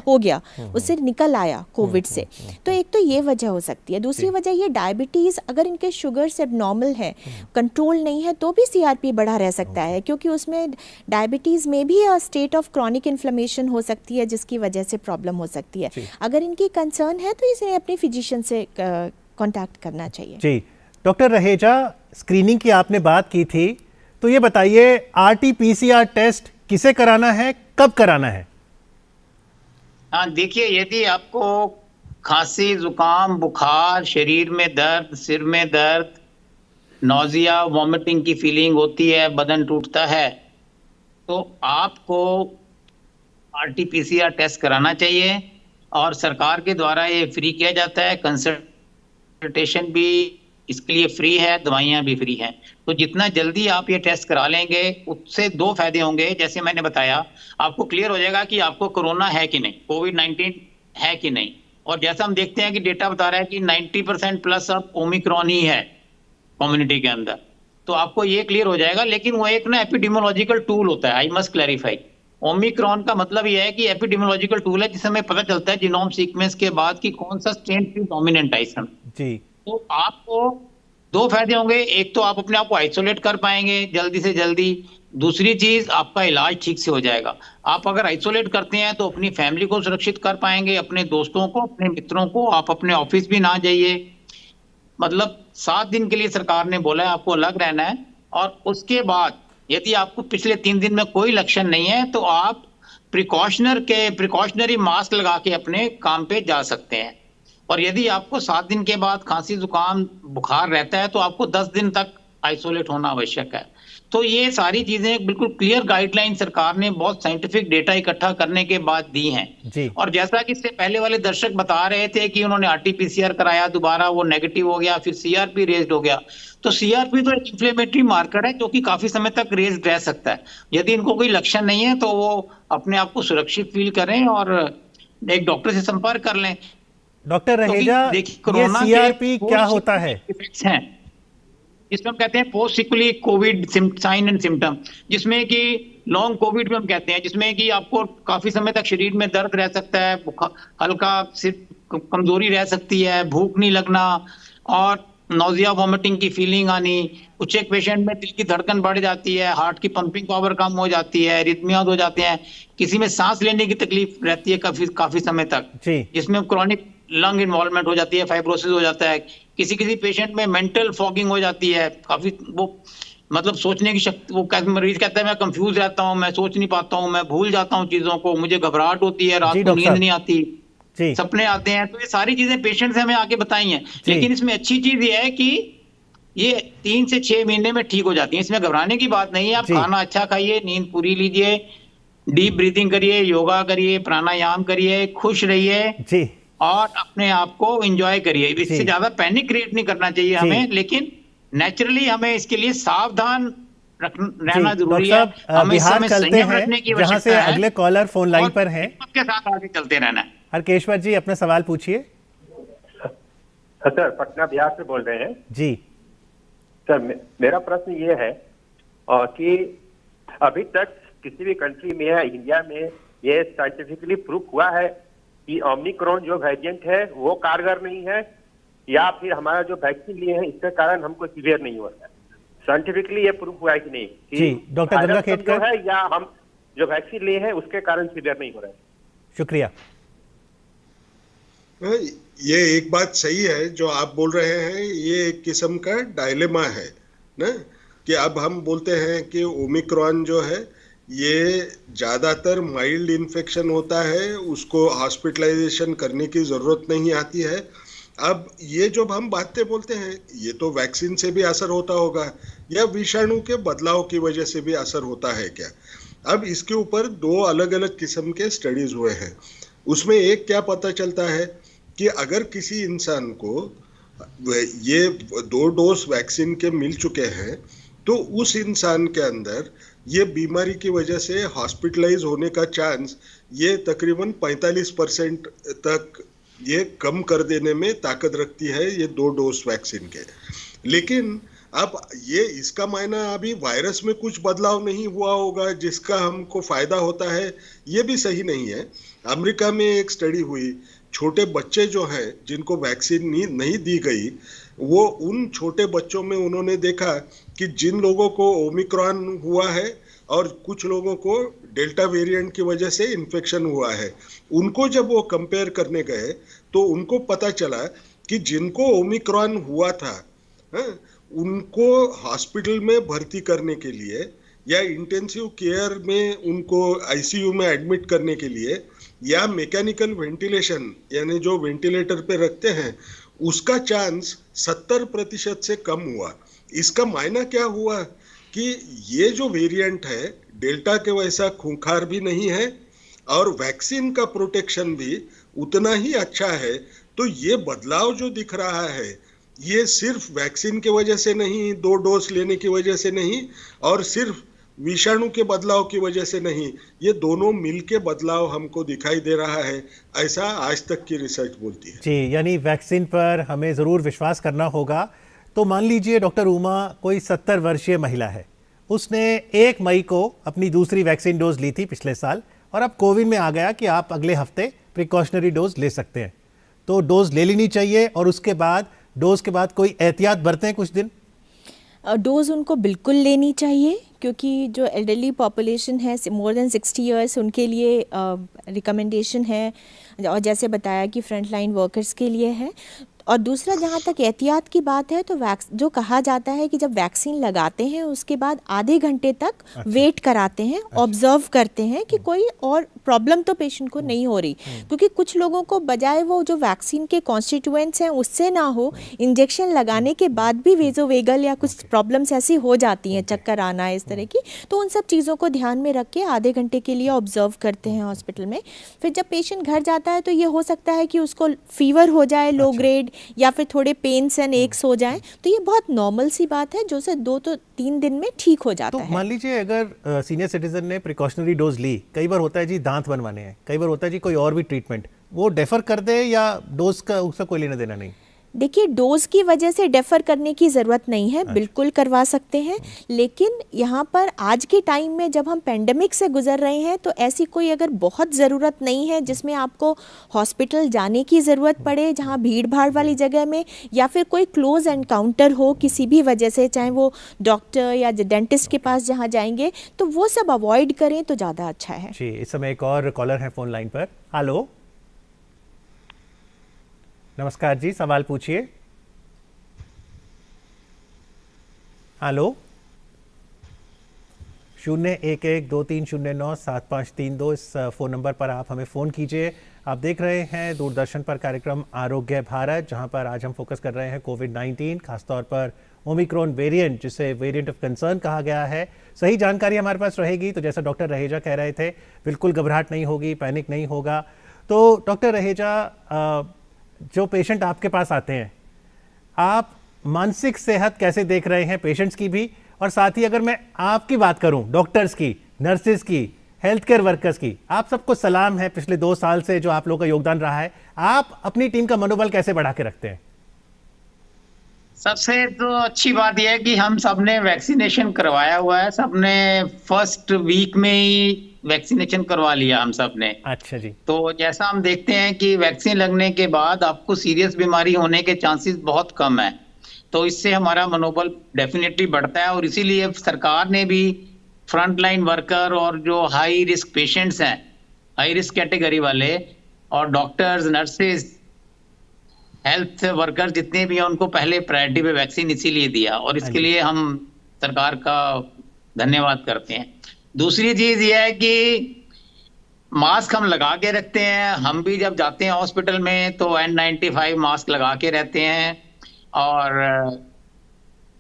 हो गया, उससे निकल आया कोविड से। तो एक तो ये वजह हो सकती है। दूसरी वजह ये डायबिटीज़, अगर इनके शुगर से नॉर्मल है, कंट्रोल नहीं है, तो भी CRP बढ़ा रह सकता है, क्योंकि उसमें डायबिटीज़ में भी स्टेट ऑफ क्रॉनिक इन्फ्लेमेशन हो सकती है जिसकी वजह से प्रॉब्लम हो सकती है। अगर इनकी कंसर्न है तो इसे अपने फिजिशियन से कांटेक्ट करना चाहिए। जी। डॉक्टर रहेजा, स्क्रीनिंग की आपने बात की थी, तो ये बताइए RT-PCR टेस्ट किसे कराना है, कब कराना है? हाँ देखिए, यदि आपको खांसी, जुकाम, बुखार, शरीर में दर्द, सिर में दर्द, नौजिया, वॉमिटिंग की फीलिंग होती है, बदन टूटता है, तो आपको RT-PCR टेस्ट कराना चाहिए। और सरकार के द्वारा ये फ्री किया जाता है, कंसल्टेशन भी इसके लिए फ्री है, दवाइयाँ भी फ्री हैं। तो जितना जल्दी आप ये टेस्ट करा लेंगे उससे 2 फायदे होंगे। जैसे मैंने बताया, आपको क्लियर हो जाएगा कि आपको कोरोना है कि नहीं, कोविड-19 है कि नहीं। और जैसा हम देखते हैं कि डेटा बता रहा है कि 90% प्लस अब ओमिक्रॉन ही है कम्युनिटी के अंदर, तो आपको ये क्लियर हो जाएगा। लेकिन वो एक ना एपिडेमियोलॉजिकल टूल होता है, आई मस्ट क्लैरिफाई। ओमिक्रॉन का मतलब यह है कि एपिडेमियोलॉजिकल टूल है जिससे हमें पता चलता है जीनोम सीक्वेंस के बाद कि कौन सा स्ट्रेन डोमिनेंट है इसमें। जी। तो आपको 2 फायदे होंगे, एक तो आप अपने आप को आइसोलेट कर पाएंगे जल्दी से जल्दी, दूसरी चीज आपका इलाज ठीक से हो जाएगा। आप अगर आइसोलेट करते हैं तो अपनी फैमिली को सुरक्षित कर पाएंगे, अपने दोस्तों को, अपने मित्रों को। आप अपने ऑफिस भी ना जाइए, मतलब 7 दिन के लिए सरकार ने बोला है आपको अलग रहना है, और उसके बाद यदि आपको पिछले 3 दिन में कोई लक्षण नहीं है तो आप प्रिकॉशनरी मास्क लगा के अपने काम पे जा सकते हैं। और यदि आपको 7 दिन के बाद खांसी जुकाम बुखार रहता है तो आपको 10 दिन तक आइसोलेट होना आवश्यक है। तो ये सारी चीजें बिल्कुल क्लियर गाइडलाइन सरकार ने बहुत साइंटिफिक डेटा इकट्ठा करने के बाद दी हैं जी। और जैसा कि इससे पहले वाले दर्शक बता रहे थे कि उन्होंने आरटीपीसीआर कराया, दोबारा वो नेगेटिव हो गया, फिर सीआरपी रेज्ड हो गया। तो सीआरपी तो एक इन्फ्लेमेटरी मार्कर है जो कि काफी समय तक रेज्ड रह सकता है। यदि इनको कोई लक्षण नहीं है तो वो अपने आप को सुरक्षित फील करें और एक डॉक्टर से संपर्क कर लें। डॉक्टर रहेजा, ये सीआरपी क्या होता है? इफेक्ट्स हैं जिसमें हम कहते हैं post sequelae covid sign and symptom, जिसमें कि लॉन्ग कोविड में हम कहते हैं, जिसमें कि आपको काफी समय तक शरीर में दर्द रह सकता है, हल्का सिर्फ कमजोरी रह सकती है, भूख नहीं लगना और नोजिया वॉमिटिंग की फीलिंग आनी। कुछ एक पेशेंट में दिल की धड़कन बढ़ जाती है, हार्ट की पंपिंग पावर कम हो जाती है, रिदमियाज हो जाते हैं, किसी में सांस लेने की तकलीफ रहती है काफी समय तक, जिसमें क्रॉनिक लंग इन्वॉल्वमेंट हो जाती है, फाइब्रोसिस हो जाता है। किसी पेशेंट में मेंटल फॉगिंग हो जाती है, काफी वो मतलब सोचने की शक्ति, वो मरीज कहता है मैं कंफ्यूज रहता हूँ, मैं सोच नहीं पाता हूँ, मैं भूल जाता हूँ चीजों को, मुझे घबराहट होती है, रात को नींद नहीं आती, सपने आते हैं। तो ये सारी चीजें पेशेंट से हमें आके बताई हैं। लेकिन इसमें अच्छी चीज ये है कि ये 3 से 6 महीने में ठीक हो जाती है, इसमें घबराने की बात नहीं है। आप खाना अच्छा खाइए, नींद पूरी लीजिए, डीप ब्रीथिंग करिए, योगा करिए, प्राणायाम करिए, खुश रहिए और अपने आप को एंजॉय करिए। इससे ज्यादा पैनिक क्रिएट नहीं करना चाहिए हमें, लेकिन नेचुरली हमें इसके लिए सावधान रहना जरूरी है। हमें बिहार चलते हैं जहां से अगले कॉलर फोन लाइन पर हैं, के साथ आगे चलते रहना है। हरकेश्वर जी अपना सवाल पूछिए। सर पटना बिहार से बोल रहे हैं जी। सर मेरा प्रश्न ये है कि अभी तक किसी भी कंट्री में या इंडिया में ये साइंटिफिकली प्रूफ हुआ है कि ओमिक्रॉन जो वेरिएंट है वो कारगर नहीं है, या फिर हमारा जो वैक्सीन लिए हैं इसके कारण हमको सीवियर नहीं हो रहा है? साइंटिफिकली ये प्रूफ हुआ है कि नहीं जी डॉक्टर गंगा खेडकर है, या हम जो वैक्सीन लिए हैं उसके कारण सीवियर नहीं हो रहे हैं? शुक्रिया। ये एक बात सही है जो आप बोल रहे हैं, ये एक किस्म का डायलेमा है ना, कि अब हम बोलते हैं कि ओमिक्रॉन जो है ये ज़्यादातर माइल्ड इन्फेक्शन होता है, उसको हॉस्पिटलाइजेशन करने की ज़रूरत नहीं आती है। अब ये जो हम बातें बोलते हैं ये तो वैक्सीन से भी असर होता होगा या विषाणु के बदलाव की वजह से भी असर होता है क्या? अब इसके ऊपर 2 अलग अलग किस्म के स्टडीज हुए हैं। उसमें एक क्या पता चलता है कि अगर किसी इंसान को ये 2 डोज वैक्सीन के मिल चुके हैं तो उस इंसान के अंदर ये बीमारी की वजह से हॉस्पिटलाइज होने का चांस ये तकरीबन 45% तक ये कम कर देने में ताकत रखती है ये 2 डोज वैक्सीन के। लेकिन अब ये इसका मायना अभी वायरस में कुछ बदलाव नहीं हुआ होगा जिसका हमको फायदा होता है, ये भी सही नहीं है। अमेरिका में एक स्टडी हुई, छोटे बच्चे जो हैं जिनको वैक्सीन नहीं दी गई, वो उन छोटे बच्चों में उन्होंने देखा कि जिन लोगों को ओमिक्रॉन हुआ है और कुछ लोगों को डेल्टा वेरिएंट की वजह से इन्फेक्शन हुआ है, उनको जब वो कंपेयर करने गए तो उनको पता चला कि जिनको ओमिक्रॉन हुआ था उनको हॉस्पिटल में भर्ती करने के लिए या इंटेंसिव केयर में उनको आईसीयू में एडमिट करने के लिए या मैकेनिकल वेंटिलेशन यानी जो वेंटिलेटर पे रखते हैं उसका चांस 70% से कम हुआ। इसका मायना क्या हुआ कि ये जो वेरिएंट है डेल्टा के वैसा खूंखार भी नहीं है और वैक्सीन का प्रोटेक्शन भी उतना ही अच्छा है। तो ये बदलाव जो दिख रहा है ये सिर्फ वैक्सीन की वजह से नहीं, 2 डोज लेने की वजह से नहीं और सिर्फ विषाणु के बदलाव की वजह से नहीं, ये दोनों मिलके बदलाव हमको दिखाई दे रहा है, ऐसा आज तक की रिसर्च बोलती है। जी, यानी वैक्सीन पर हमें ज़रूर विश्वास करना होगा। तो मान लीजिए डॉक्टर उमा कोई 70 वर्षीय महिला है, उसने 1 मई को अपनी दूसरी वैक्सीन डोज ली थी पिछले साल और अब कोविड में आ गया कि आप अगले हफ्ते प्रिकॉशनरी डोज ले सकते हैं, तो डोज ले लेनी चाहिए और उसके बाद डोज के बाद कोई एहतियात बरतें कुछ दिन? डोज़ उनको बिल्कुल लेनी चाहिए क्योंकि जो एल्डरली पॉपुलेशन है मोर देन 60 इयर्स उनके लिए रिकमेंडेशन है और जैसे बताया कि फ्रंट लाइन वर्कर्स के लिए है। और दूसरा, जहाँ तक एहतियात की बात है, तो जो कहा जाता है कि जब वैक्सीन लगाते हैं उसके बाद आधे घंटे तक वेट कराते हैं, ऑब्जर्व करते हैं कि कोई और प्रॉब्लम तो पेशेंट को नहीं हो रही, क्योंकि कुछ लोगों को बजाय वो जो वैक्सीन के कॉन्स्टिट्यूएंट्स हैं उससे ना हो, इंजेक्शन लगाने के बाद भी वेजोवेगल या कुछ प्रॉब्लम्स ऐसी हो जाती हैं, चक्कर आना इस तरह की, तो उन सब चीज़ों को ध्यान में रख के आधे घंटे के लिए ऑब्जर्व करते हैं हॉस्पिटल में। फिर जब पेशेंट घर जाता है तो ये हो सकता है कि उसको फीवर हो जाए लो ग्रेड, या फिर थोड़े पेन्स एंड एक्स हो जाएं, तो ये बहुत नॉर्मल सी बात है जो से 2 तो 3 दिन में ठीक हो जाता है। तो मान लीजिए अगर सीनियर सिटीजन ने प्रिकॉशनरी डोज ली, कई बार होता है जी दांत बनवाने हैं, कई बार होता है जी कोई और भी ट्रीटमेंट, वो डेफर कर दे या डोज का उसका कोई लेना देना नहीं? देखिए, डोज की वजह से डेफर करने की ज़रूरत नहीं है, बिल्कुल करवा सकते हैं, लेकिन यहाँ पर आज के टाइम में जब हम पेंडेमिक से गुजर रहे हैं तो ऐसी कोई अगर बहुत ज़रूरत नहीं है जिसमें आपको हॉस्पिटल जाने की ज़रूरत पड़े, जहाँ भीड़ भाड़ वाली जगह में, या फिर कोई क्लोज एनकाउंटर हो किसी भी वजह से, चाहे वो डॉक्टर या डेंटिस्ट के पास जहाँ जाएंगे, तो वो सब अवॉइड करें तो ज़्यादा अच्छा है। जी, इस समय एक और कॉलर है फोन लाइन पर। हेलो, नमस्कार जी, सवाल पूछिए। हेलो, 0112309753 इस फ़ोन नंबर पर आप हमें फ़ोन कीजिए। आप देख रहे हैं दूरदर्शन पर कार्यक्रम आरोग्य भारत, जहां पर आज हम फोकस कर रहे हैं कोविड-19, खासतौर पर ओमिक्रॉन वेरिएंट, जिसे वेरिएंट ऑफ कंसर्न कहा गया है। सही जानकारी हमारे पास रहेगी तो जैसा डॉक्टर रहेजा कह रहे थे, बिल्कुल घबराहट नहीं होगी, पैनिक नहीं होगा। तो डॉक्टर रहेजा, जो पेशेंट आपके पास आते हैं, आप मानसिक सेहत कैसे देख रहे हैं पेशेंट्स की भी, और साथ ही अगर मैं आपकी बात करूं, डॉक्टर्स की, नर्सेज की, हेल्थ केयर वर्कर्स की, आप सबको सलाम है पिछले 2 साल से जो आप लोगों का योगदान रहा है, आप अपनी टीम का मनोबल कैसे बढ़ा के रखते हैं? सबसे तो अच्छी बात यह है कि हम सबने वैक्सीनेशन करवाया हुआ है, सबने फर्स्ट वीक में ही वैक्सीनेशन करवा लिया हम सब ने। अच्छा जी। तो जैसा हम देखते हैं कि वैक्सीन लगने के बाद आपको सीरियस बीमारी होने के चांसेस बहुत कम है, तो इससे हमारा मनोबल डेफिनेटली बढ़ता है। और इसीलिए सरकार ने भी फ्रंट लाइन वर्कर और जो हाई रिस्क पेशेंट्स हैं, हाई रिस्क कैटेगरी वाले, और डॉक्टर्स, नर्सेज, हेल्थ वर्कर जितने भी हैं, उनको पहले प्रायोरिटी पे वैक्सीन इसीलिए दिया, और इसके लिए हम सरकार का धन्यवाद करते हैं। दूसरी चीज ये है कि मास्क हम लगा के रखते हैं, हम भी जब जाते हैं हॉस्पिटल में तो N95 मास्क लगा के रहते हैं, और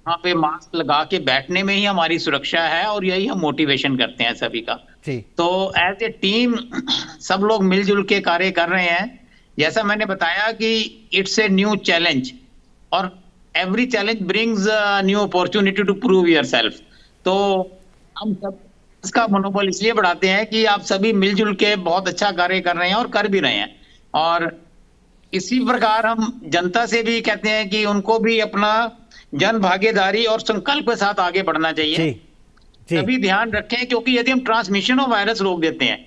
वहाँ पे मास्क लगा के बैठने में ही हमारी सुरक्षा है, और यही हम मोटिवेशन करते हैं सभी का। तो एज ए टीम सब लोग मिलजुल के कार्य कर रहे हैं। जैसा मैंने बताया कि इट्स ए न्यू चैलेंज, और every challenge brings new opportunity to prove yourself. तो हम सब इसका मनोबल इसलिए बढ़ाते हैं कि आप सभी मिलजुल के बहुत अच्छा कार्य कर रहे हैं और कर भी रहे हैं, और इसी प्रकार हम जनता से भी कहते हैं कि उनको भी अपना जन भागीदारी और संकल्प के साथ आगे बढ़ना चाहिए। सभी ध्यान रखें, क्योंकि यदि हम ट्रांसमिशन ऑफ वायरस रोक देते हैं,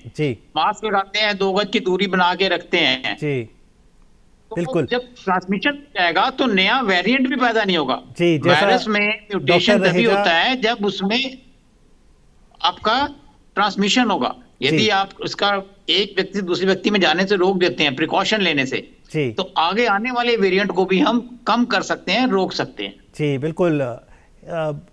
मास्क लगाते हैं, 2 गज की दूरी बना के रखते हैं, तो बिल्कुल जब ट्रांसमिशन जाएगा तो नया वेरिएंट भी पैदा नहीं होगा। वायरस में म्यूटेशन तभी होता है जब उसमें आपका ट्रांसमिशन होगा। यदि आप उसका एक व्यक्ति दूसरे व्यक्ति में जाने से रोक देते हैं प्रिकॉशन लेने से, तो आगे आने वाले वेरिएंट को भी हम कम कर सकते हैं, रोक सकते हैं। जी बिल्कुल।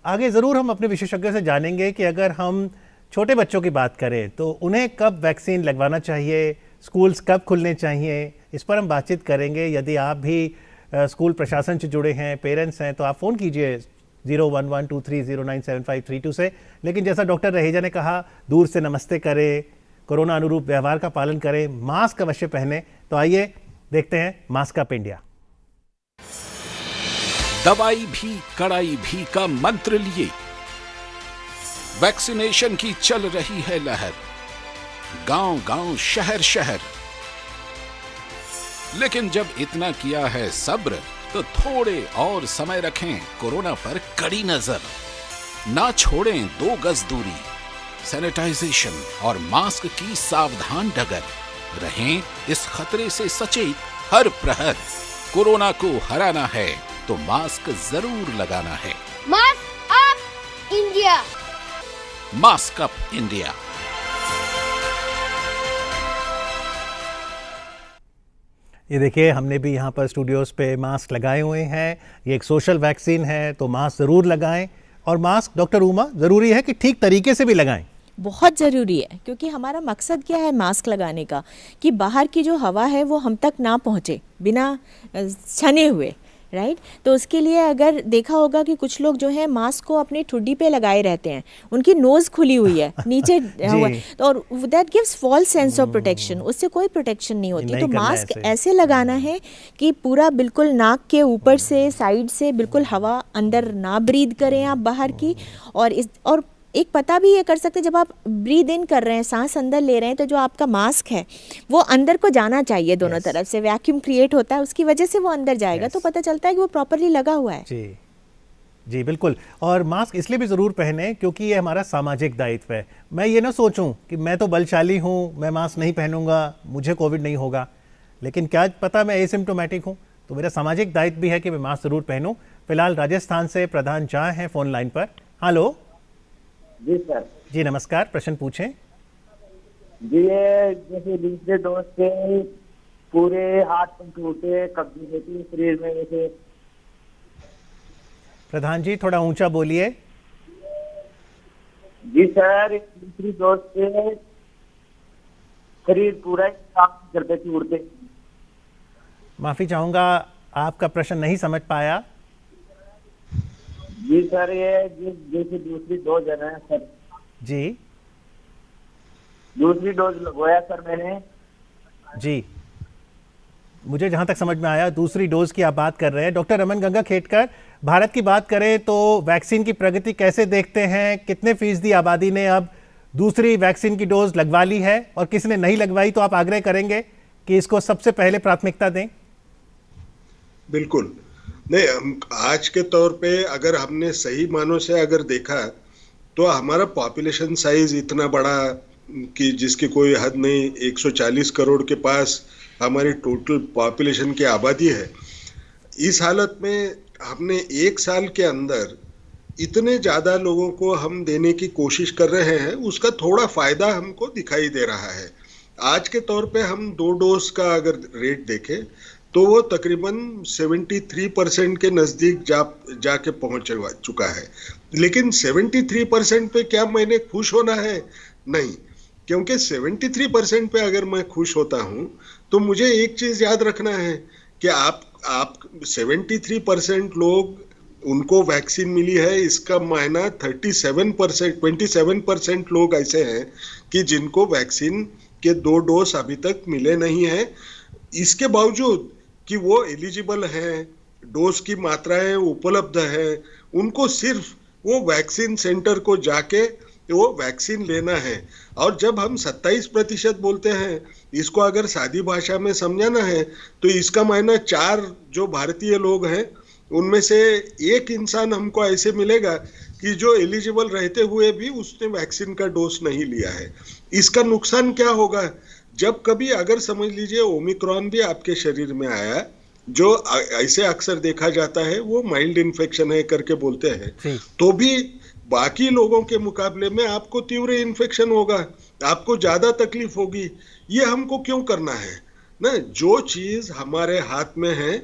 आगे ज़रूर हम अपने विशेषज्ञों से जानेंगे कि अगर हम छोटे बच्चों की बात करें तो उन्हें कब वैक्सीन लगवाना चाहिए, स्कूल्स कब खुलने चाहिए, इस पर हम बातचीत करेंगे। यदि आप भी स्कूल प्रशासन से जुड़े हैं, पेरेंट्स हैं, तो आप फ़ोन कीजिए 0112309753 से। लेकिन जैसा डॉक्टर रहेजा ने कहा, दूर से नमस्ते करें, कोरोना अनुरूप व्यवहार का पालन करें, मास्क अवश्य पहने। तो आइए देखते हैं मास्क अप इंडिया। दवाई भी कड़ाई भी का मंत्र लिए वैक्सीनेशन की चल रही है लहर, गांव-गांव, शहर-शहर। लेकिन जब इतना किया है सब्र, तो थोड़े और समय रखें कोरोना पर कड़ी नजर। ना छोड़ें 2 गज दूरी, सैनिटाइजेशन और मास्क की सावधान डगर। रहें इस खतरे से सचेत हर प्रहर। कोरोना को हराना है तो मास्क जरूर लगाना है। Mask up India. Mask up India. ये देखिए, हमने भी यहाँ पर स्टूडियोज़ पे मास्क लगाए हुए हैं। ये एक सोशल वैक्सीन है, तो मास्क ज़रूर लगाएं। और मास्क, डॉक्टर उमा, ज़रूरी है कि ठीक तरीके से भी लगाएं। बहुत ज़रूरी है, क्योंकि हमारा मकसद क्या है मास्क लगाने का, कि बाहर की जो हवा है वो हम तक ना पहुँचे बिना छने हुए, राइट। तो उसके लिए अगर देखा होगा कि कुछ लोग जो है मास्क को अपनी ठुड्डी पे लगाए रहते हैं, उनकी नोज़ खुली हुई है नीचे हुआ, तो और that gives false sense of protection, उससे कोई प्रोटेक्शन नहीं होती। तो मास्क ऐसे लगाना है कि पूरा बिल्कुल नाक के ऊपर से, साइड से बिल्कुल हवा अंदर ना ब्रीद करें आप बाहर की। और एक पता भी ये कर सकते हैं, जब आप ब्रीद इन कर रहे हैं, सांस अंदर ले रहे हैं, तो जो आपका मास्क है वो अंदर को जाना चाहिए, दोनों तरफ से वैक्यूम क्रिएट होता है, उसकी वजह से वो अंदर जाएगा, तो पता चलता है कि वो प्रॉपरली लगा हुआ है। जी बिल्कुल। और मास्क इसलिए भी ज़रूर पहने क्योंकि ये हमारा सामाजिक दायित्व है। मैं ये ना सोचूं कि मैं तो बलशाली हूँ, मैं मास्क नहीं पहनूंगा, मुझे कोविड नहीं होगा, लेकिन क्या पता मैं एसिम्प्टोमेटिक हूँ, तो मेरा सामाजिक दायित्व भी है कि मैं मास्क ज़रूर पहनूँ। फिलहाल राजस्थान से प्रधान झा हैं फ़ोन लाइन पर। हेलो जी सर। जी नमस्कार, प्रश्न पूछें। जी, ये जैसे दूसरे डोज से पूरे हाथ पंख टूटे, कब्जी रहती है शरीर में, जैसे। प्रधान जी थोड़ा ऊंचा बोलिए। जी सर, दूसरी डोज से शरीर पूरा काम करते टूटते। माफ़ी चाहूँगा, आपका प्रश्न नहीं समझ पाया। जी सर, ये जैसे दूसरी डोज है ना सर। जी, दूसरी डोज लगवाया सर मैंने। जी, मुझे जहाँ तक समझ में आया दूसरी डोज की आप बात कर रहे हैं। डॉक्टर रमन गंगा खेडकर, भारत की बात करें तो वैक्सीन की प्रगति कैसे देखते हैं? कितने फीसदी आबादी ने अब दूसरी वैक्सीन की डोज लगवा ली है, और किसने नहीं लगवाई, तो आप आग्रह करेंगे कि इसको सबसे पहले प्राथमिकता दें? बिल्कुल नहीं, हम आज के तौर पे अगर हमने सही मानों से अगर देखा तो हमारा पॉपुलेशन साइज इतना बड़ा कि जिसकी कोई हद नहीं, 140 करोड़ के पास हमारी टोटल पॉपुलेशन की आबादी है। इस हालत में हमने एक साल के अंदर इतने ज़्यादा लोगों को हम देने की कोशिश कर रहे हैं, उसका थोड़ा फायदा हमको दिखाई दे रहा है। आज के तौर पे हम 2 डोज का अगर रेट देखें तो वो तकरीबन 73% के नज़दीक जाके पहुंच चुका है। लेकिन 73% पे क्या मैंने खुश होना है? नहीं, क्योंकि 73% पे अगर मैं खुश होता हूं तो मुझे एक चीज़ याद रखना है कि आप 73% लोग उनको वैक्सीन मिली है, इसका मायना 27% लोग ऐसे हैं कि जिनको वैक्सीन के 2 डोज अभी तक मिले नहीं है। इसके बावजूद कि वो एलिजिबल हैं, डोज की मात्राएं उपलब्ध है, उनको सिर्फ वो वैक्सीन सेंटर को जाके वो वैक्सीन लेना है। और जब हम 27% बोलते हैं, इसको अगर सादी भाषा में समझाना है तो इसका मायना 4 जो भारतीय लोग हैं उनमें से एक इंसान हमको ऐसे मिलेगा कि जो एलिजिबल रहते हुए भी उसने वैक्सीन का डोज नहीं लिया है। इसका नुकसान क्या होगा? जब कभी अगर समझ लीजिए ओमिक्रॉन भी आपके शरीर में आया, जो ऐसे अक्सर देखा जाता है वो माइल्ड इन्फेक्शन है करके बोलते हैं, तो भी बाकी लोगों के मुकाबले में आपको तीव्र इन्फेक्शन होगा, आपको ज्यादा तकलीफ होगी। ये हमको क्यों करना है ना? जो चीज हमारे हाथ में है,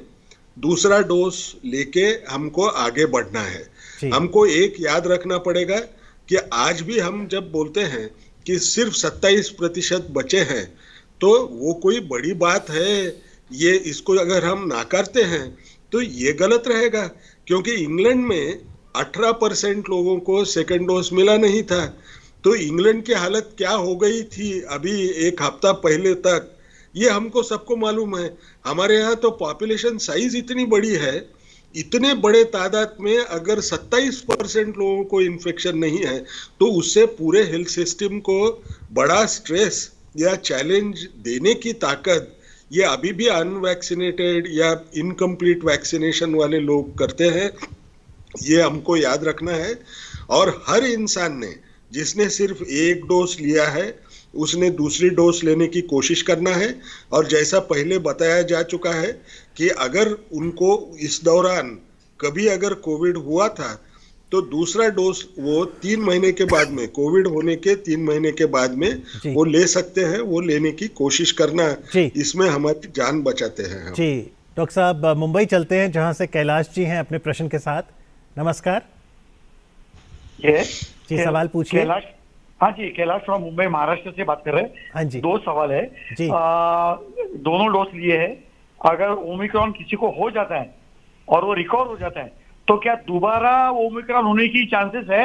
दूसरा डोज लेके हमको आगे बढ़ना है। हमको एक याद रखना पड़ेगा कि आज भी हम जब बोलते हैं कि सिर्फ 27% बचे हैं, तो वो कोई बड़ी बात है? ये इसको अगर हम नाकारते हैं तो ये गलत रहेगा, क्योंकि इंग्लैंड में 18% लोगों को सेकंड डोज मिला नहीं था। तो इंग्लैंड की हालत क्या हो गई थी अभी एक हफ्ता पहले तक, ये हमको सबको मालूम है। हमारे यहाँ तो पॉपुलेशन साइज इतनी बड़ी है, इतने बड़े तादाद में अगर 27% लोगों को इन्फेक्शन नहीं है तो उससे पूरे हेल्थ सिस्टम को बड़ा स्ट्रेस या चैलेंज देने की ताकत ये अभी भी अनवैक्सीनेटेड या इनकम्प्लीट वैक्सीनेशन वाले लोग करते हैं। ये हमको याद रखना है। और हर इंसान ने जिसने सिर्फ एक डोज लिया है उसने दूसरी डोज लेने की कोशिश करना है। और जैसा पहले बताया जा चुका है कि अगर उनको इस दौरान कभी अगर कोविड हुआ था तो दूसरा डोज वो 3 महीने के बाद में, कोविड होने के 3 महीने के बाद में वो ले सकते हैं। वो लेने की कोशिश करना, इसमें हमारी जान बचाते हैं हम। जी डॉक्टर साहब, मुंबई चलते हैं जहां से कैलाश जी हैं अपने प्रश्न के साथ। नमस्कार जी, सवाल पूछिए। हाँ जी, कैलाश फ्रॉम मुंबई महाराष्ट्र से बात कर रहे हैं। हाँ जी, 2 सवाल है जी। दोनों डोज लिए हैं, अगर ओमिक्रॉन किसी को हो जाता है और वो रिकवर हो जाता है तो क्या दोबारा ओमिक्रॉन होने की चांसेस है?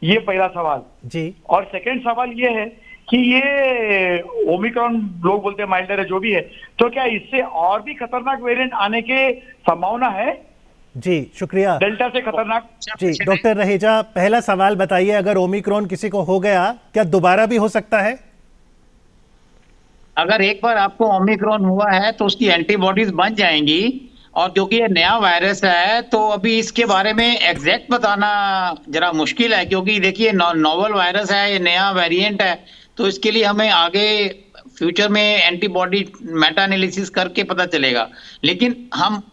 ये पहला सवाल जी। और सेकंड सवाल ये है कि ये ओमिक्रॉन लोग बोलते हैं माइल्डर है, जो भी है, तो क्या इससे और भी खतरनाक वेरिएंट आने के संभावना है? जी शुक्रिया। डेल्टा से खतरनाक। जी डॉक्टर रहेजा, पहला सवाल बताइए, अगर ओमिक्रॉन किसी को हो गया क्या दोबारा भी हो सकता है? अगर एक बार आपको ओमिक्रॉन हुआ है तो उसकी एंटीबॉडीज बन जाएंगी, और क्योंकि ये नया वायरस है तो अभी इसके बारे में एग्जैक्ट बताना जरा मुश्किल है, क्योंकि देखिए नोवल वायरस है, ये नया वेरिएंट है, तो इसके लिए हमें आगे फ्यूचर में एंटीबॉडी मेटा एनालिसिस करके पता चलेगा। लेकिन हम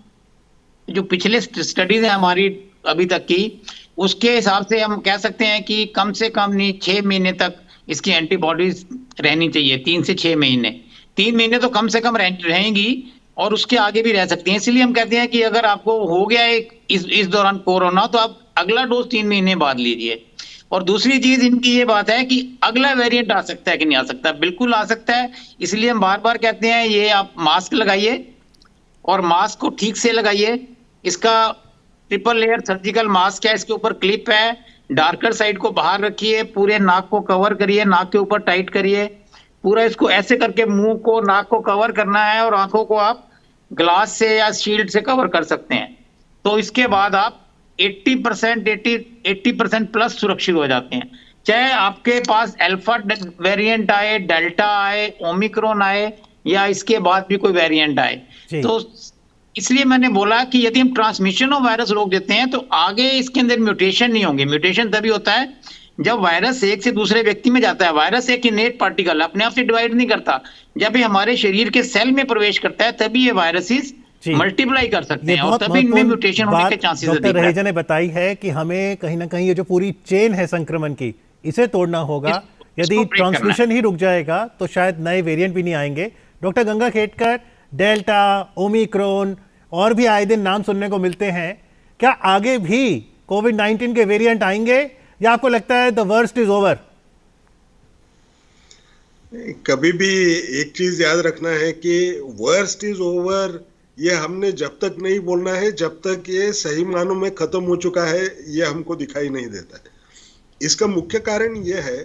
जो पिछले स्टडीज है हमारी अभी तक की, उसके हिसाब से हम कह सकते हैं कि कम से कम नहीं 6 महीने तक इसकी एंटीबॉडीज रहनी चाहिए। 3 से 6 महीने, 3 महीने तो कम से कम रहेंगी और उसके आगे भी रह सकती हैं। इसलिए हम कहते हैं कि अगर आपको हो गया इस दौरान कोरोना, तो आप अगला डोज 3 महीने बाद लीजिए। और दूसरी चीज इनकी ये बात है कि अगला वेरिएंट आ सकता है कि नहीं आ सकता? बिल्कुल आ सकता है। इसलिए हम बार बार कहते हैं ये आप मास्क लगाइए और मास्क को ठीक से लगाइए। इसका ट्रिपल लेयर सर्जिकल मास्क है, इसके ऊपर क्लिप है, डार्कर साइड को बाहर रखिए, पूरे नाक को कवर करिए, नाक के ऊपर टाइट करिए, पूरा इसको ऐसे करके मुंह को, नाक को कवर करना है, और आंखों को आप ग्लास से या शील्ड से कवर कर सकते हैं। तो इसके बाद आप 80% प्लस सुरक्षित हो जाते हैं। चाहे आपके पास अल्फा वेरिएंट आए, डेल्टा आए, ओमिक्रॉन आए, या इसके बाद भी कोई वेरिएंट आए। तो इसलिए मैंने बोला कि यदि हम ट्रांसमिशन ऑफ वायरस रोक देते हैं तो आगे इसके अंदर म्यूटेशन नहीं होंगे। म्यूटेशन तभी होता है जब वायरस एक से दूसरे व्यक्ति में जाता है। वायरस एक इनेट पार्टिकल अपने आप से डिवाइड नहीं करता, जब ये हमारे शरीर के सेल में प्रवेश करता है तभी ये वायरसेस मल्टीप्लाई कर सकते हैं, और तभी इनमें म्यूटेशन होने के चांसेस डॉक्टर रहेजा ने बताई है कि हमें कहीं ना कहीं ये जो पूरी चेन है संक्रमण की, इसे तोड़ना होगा। यदि ट्रांसमिशन ही रुक जाएगा तो शायद नए वेरिएंट भी नहीं आएंगे। Doctor Ganga Khedkar, delta, Omicron और भी आए दिन नाम सुनने को मिलते हैं, क्या आगे भी कोविड-19 के वेरिएंट आएंगे या आपको लगता है द वर्स्ट इज ओवर? कभी भी एक चीज याद रखना है कि वर्स्ट इज ओवर ये हमने जब तक नहीं बोलना है, जब तक ये सही मानों में खत्म हो चुका है ये हमको दिखाई नहीं देता है। इसका मुख्य कारण ये है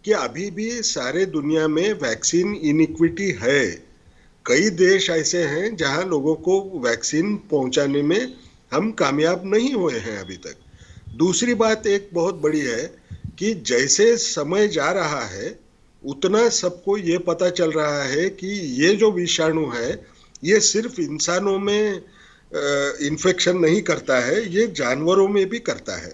कि अभी भी सारे दुनिया में वैक्सीन इनइक्विटी है। कई देश ऐसे हैं जहां लोगों को वैक्सीन पहुंचाने में हम कामयाब नहीं हुए हैं अभी तक। दूसरी बात एक बहुत बड़ी है कि जैसे समय जा रहा है उतना सबको ये पता चल रहा है कि ये जो विषाणु है ये सिर्फ इंसानों में इन्फेक्शन नहीं करता है, ये जानवरों में भी करता है।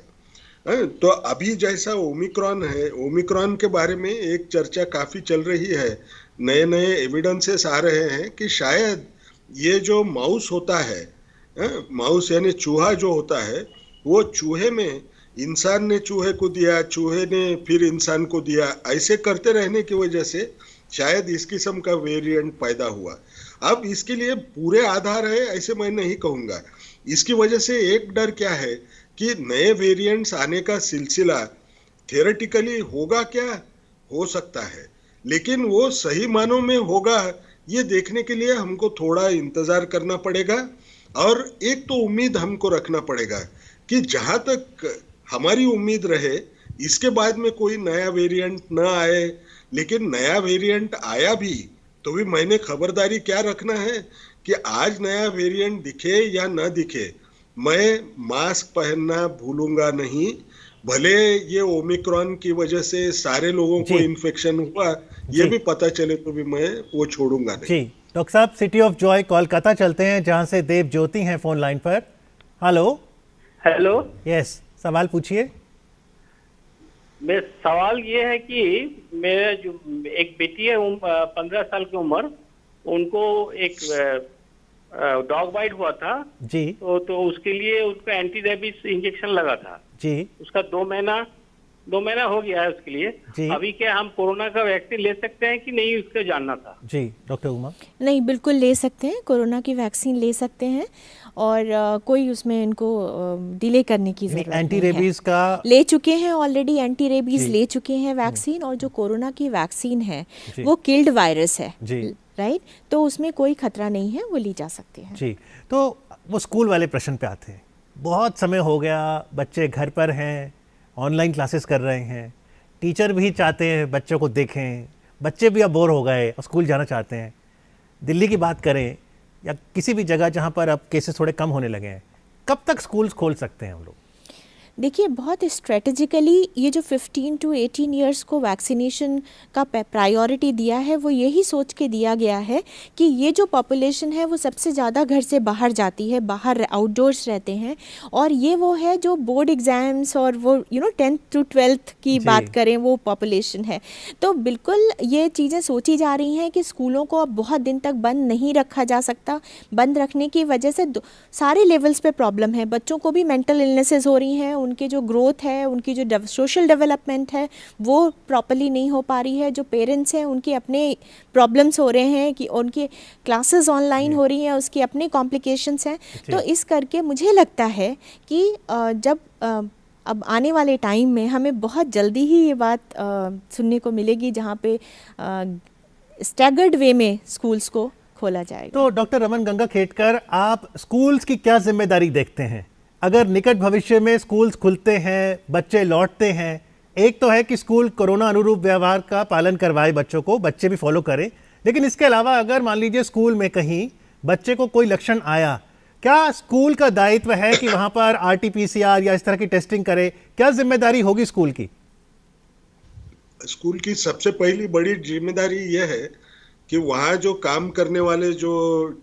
तो अभी जैसा ओमिक्रॉन है, ओमिक्रॉन के बारे में एक चर्चा काफी चल रही है, नए नए एविडेंसेस आ रहे हैं कि शायद ये जो माउस होता है, माउस यानी चूहा जो होता है, वो चूहे में इंसान ने चूहे को दिया, चूहे ने फिर इंसान को दिया, ऐसे करते रहने की वजह से शायद इस किस्म का वेरिएंट पैदा हुआ। अब इसके लिए पूरे आधार है ऐसे मैं नहीं कहूँगा। इसकी वजह से एक डर क्या है कि नए वेरिएंट्स आने का सिलसिला थियोरेटिकली होगा क्या, हो सकता है, लेकिन वो सही मानों में होगा ये देखने के लिए हमको थोड़ा इंतजार करना पड़ेगा। और एक तो उम्मीद हमको रखना पड़ेगा कि जहाँ तक हमारी उम्मीद रहे इसके बाद में कोई नया वेरिएंट न आए, लेकिन नया वेरिएंट आया भी तो भी मैंने खबरदारी क्या रखना है कि आज नया वेरिएंट दिखे या न दिखे, मैं मास्क पहनना भूलूंगा नहीं। भले ये ओमिक्रॉन की वजह से सारे लोगों को इन्फेक्शन हुआ ये भी पता चले तो भी मैं वो छोड़ूंगा नहीं। जी डॉक्टर साहब, सिटी ऑफ जॉय कोलकाता चलते हैं जहां से देव ज्योति हैं फोन लाइन पर। हेलो। यस, सवाल पूछिए। मेरा सवाल ये है कि मेरे जो एक बेटी है 15 साल की उम्र, उनको एक डॉग बाइट हुआ था जी, तो उसके लिए उसको एंटी रेबीज इंजेक्शन लगा था जी उसका 2 महीना हो गया है उसके लिए। जी। अभी क्या हम कोरोना का वैक्सीन ले सकते हैं कि नहीं, उसको जानना था। जी डॉक्टर उमा। नहीं, बिल्कुल ले सकते हैं, कोरोना की वैक्सीन ले सकते हैं और कोई उसमें इनको डिले करने की ज़रूरत नहीं एंटी है। रेबीज का ले चुके हैं ऑलरेडी, एंटी रेबीज जी। ले चुके हैं वैक्सीन, और जो कोरोना की वैक्सीन है जी। वो किल्ड वायरस है, जी। राइट, तो उसमें कोई खतरा नहीं है, वो ली जा सकते हैं। जी, तो वो स्कूल वाले प्रश्न पे आते हैं। बहुत समय हो गया, बच्चे घर पर हैं, ऑनलाइन क्लासेस कर रहे हैं, टीचर भी चाहते हैं बच्चों को देखें, बच्चे भी अब बोर हो गए और स्कूल जाना चाहते हैं। दिल्ली की बात करें या किसी भी जगह जहाँ पर अब केसेस थोड़े कम होने लगे हैं, कब तक स्कूल्स खोल सकते हैं हम लोग? देखिए, बहुत स्ट्रेटेजिकली ये जो 15 to 18 ईयर्स को वैक्सीनेशन का प्रायोरिटी दिया है, वो यही सोच के दिया गया है कि ये जो पॉपुलेशन है वो सबसे ज़्यादा घर से बाहर जाती है, बाहर आउटडोर्स रहते हैं, और ये वो है जो बोर्ड एग्ज़ाम्स और वो 10th to 12th की बात करें वो पॉपुलेशन है। तो बिल्कुल ये चीज़ें सोची जा रही हैं कि स्कूलों को अब बहुत दिन तक बंद नहीं रखा जा सकता। बंद रखने की वजह से सारे लेवल्स पे प्रॉब्लम है, बच्चों को भी मेंटल इलनेसेस हो रही हैं, उनके जो ग्रोथ है, उनकी जो सोशल डेवलपमेंट है वो प्रॉपर्ली नहीं हो पा रही है, जो पेरेंट्स हैं उनके अपने प्रॉब्लम्स हो रहे हैं कि उनकी क्लासेस ऑनलाइन हो रही हैं, उसके अपने कॉम्प्लिकेशंस हैं। तो इस करके मुझे लगता है कि जब अब आने वाले टाइम में हमें बहुत जल्दी ही ये बात सुनने को मिलेगी जहाँ पे स्टैगर्ड वे में स्कूल्स को खोला जाएगा। तो डॉक्टर रमन गंगाखेडकर, आप स्कूल्स की क्या जिम्मेदारी देखते हैं अगर निकट भविष्य में स्कूल्स खुलते हैं, बच्चे लौटते हैं? एक तो है कि स्कूल कोरोना अनुरूप व्यवहार का पालन करवाए बच्चों को, बच्चे भी फॉलो करें, लेकिन इसके अलावा अगर मान लीजिए स्कूल में कहीं बच्चे को कोई लक्षण आया, क्या स्कूल का दायित्व है कि वहां पर RT-PCR या इस तरह की टेस्टिंग करे? क्या जिम्मेदारी होगी स्कूल की? स्कूल की सबसे पहली बड़ी जिम्मेदारी यह है कि वहाँ जो काम करने वाले जो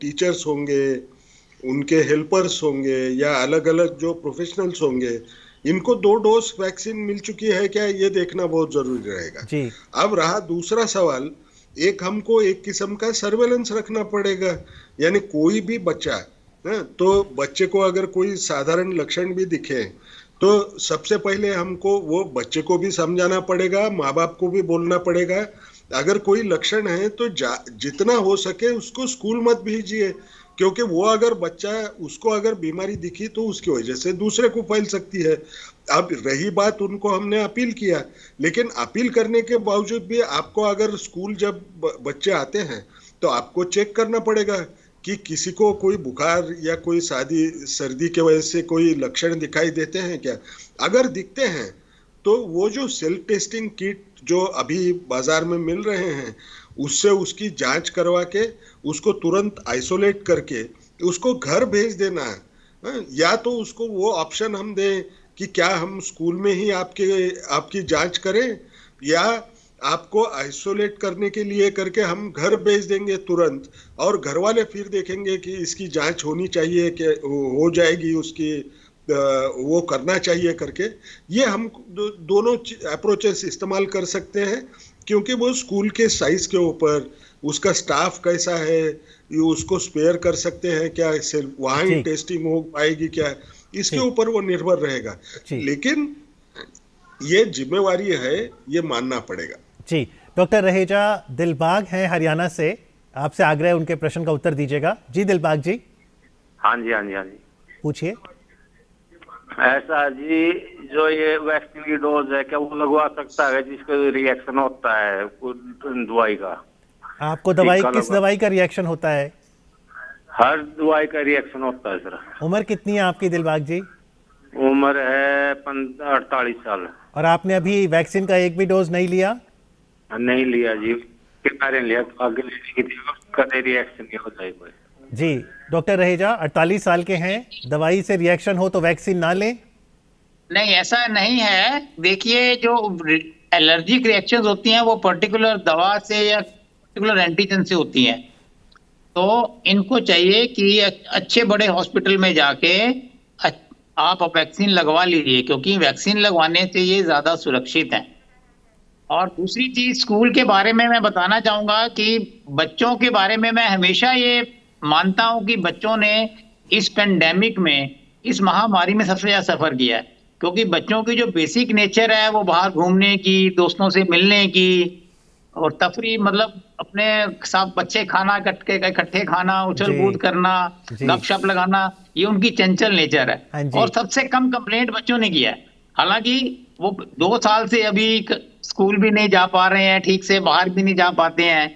टीचर्स होंगे, उनके हेल्पर्स होंगे या अलग अलग जो प्रोफेशनल्स होंगे, इनको 2 डोज वैक्सीन मिल चुकी है क्या, ये देखना बहुत जरूरी रहेगा। जी। अब रहा दूसरा सवाल, हमको एक किस्म का सर्वेलेंस रखना पड़ेगा, यानी कोई भी बच्चा तो बच्चे को अगर कोई साधारण लक्षण भी दिखे तो सबसे पहले हमको वो बच्चे को भी समझाना पड़ेगा, माँ बाप को भी बोलना पड़ेगा, अगर कोई लक्षण है तो जितना हो सके उसको स्कूल मत भेजिए, क्योंकि वो अगर बच्चा उसको अगर बीमारी दिखी तो उसकी वजह से दूसरे को फैल सकती है। अब रही बात, उनको हमने अपील किया, लेकिन अपील करने के बावजूद भी आपको अगर स्कूल जब बच्चे आते हैं तो आपको चेक करना पड़ेगा कि किसी को कोई बुखार या कोई सर्दी के वजह से कोई लक्षण दिखाई देते हैं क्या। अगर दिखते हैं तो वो जो सेल्फ टेस्टिंग किट जो अभी बाजार में मिल रहे हैं, उससे उसकी जांच करवा के उसको तुरंत आइसोलेट करके उसको घर भेज देना है। या तो उसको वो ऑप्शन हम दें कि क्या हम स्कूल में ही आपकी जांच करें, या आपको आइसोलेट करने के लिए करके हम घर भेज देंगे तुरंत, और घर वाले फिर देखेंगे कि इसकी जांच होनी चाहिए कि हो जाएगी, उसकी वो करना चाहिए करके। ये हम दोनों अप्रोचेस इस्तेमाल कर सकते हैं, क्योंकि वो स्कूल के साइज के ऊपर, उसका स्टाफ कैसा है, ये उसको स्पेयर कर सकते हैं क्या, सिर्फ वहाँ ही टेस्टिंग हो पाएगी क्या, इसके ऊपर वो निर्भर रहेगा। लेकिन ये जिम्मेवारी है, ये मानना पड़ेगा। जी, डॉक्टर रहेजा दिलबाग हैं हरियाणा से, आपसे आग्रह है उनके प्रश्न का उत्तर दीजिएगा। जी दिलबाग जी। हाँ जी पूछिए। ऐसा जी, जो ये वैक्सीन की डोज है, क्या वो लगवा सकता है जिसका रिएक्शन होता है दवाई का? आपको किस दवाई का रिएक्शन होता है? हर दवाई का रिएक्शन होता है सर। उम्र कितनी है आपकी दिलबाग जी? उम्र है 48 साल। और आपने अभी वैक्सीन का एक भी डोज नहीं लिया? नहीं लिया जी, लिया तो आगे लेने की थी, कदे रिएक्शन नहीं होता है कोई। जी डॉक्टर रहेजा, 48 साल के हैं, दवाई से रिएक्शन हो तो वैक्सीन ना लें? नहीं, ऐसा नहीं है। देखिए, जो एलर्जिक रिएक्शंस होती हैं वो पर्टिकुलर दवा से या पर्टिकुलर एंटीजन से होती हैं, तो इनको चाहिए कि अच्छे बड़े हॉस्पिटल में जाके आप वैक्सीन लगवा लीजिए, क्योंकि वैक्सीन लगवाने से ये ज्यादा सुरक्षित है। और दूसरी चीज, स्कूल के बारे में मैं बताना चाहूंगा कि बच्चों के बारे में मैं हमेशा ये मानता हूं कि बच्चों ने इस पेंडेमिक में, इस महामारी में सबसे ज्यादा सफर किया है। क्योंकि बच्चों की जो बेसिक नेचर है वो बाहर घूमने की, दोस्तों से मिलने की और तफरी, मतलब अपने साथ बच्चे खाना इकट्ठे खाना, उछल कूद करना, गपशप लगाना, ये उनकी चंचल नेचर है। और सबसे कम कंप्लेंट बच्चों ने किया है। हालांकि वो 2 साल से अभी स्कूल भी नहीं जा पा रहे हैं ठीक से, बाहर भी नहीं जा पाते हैं,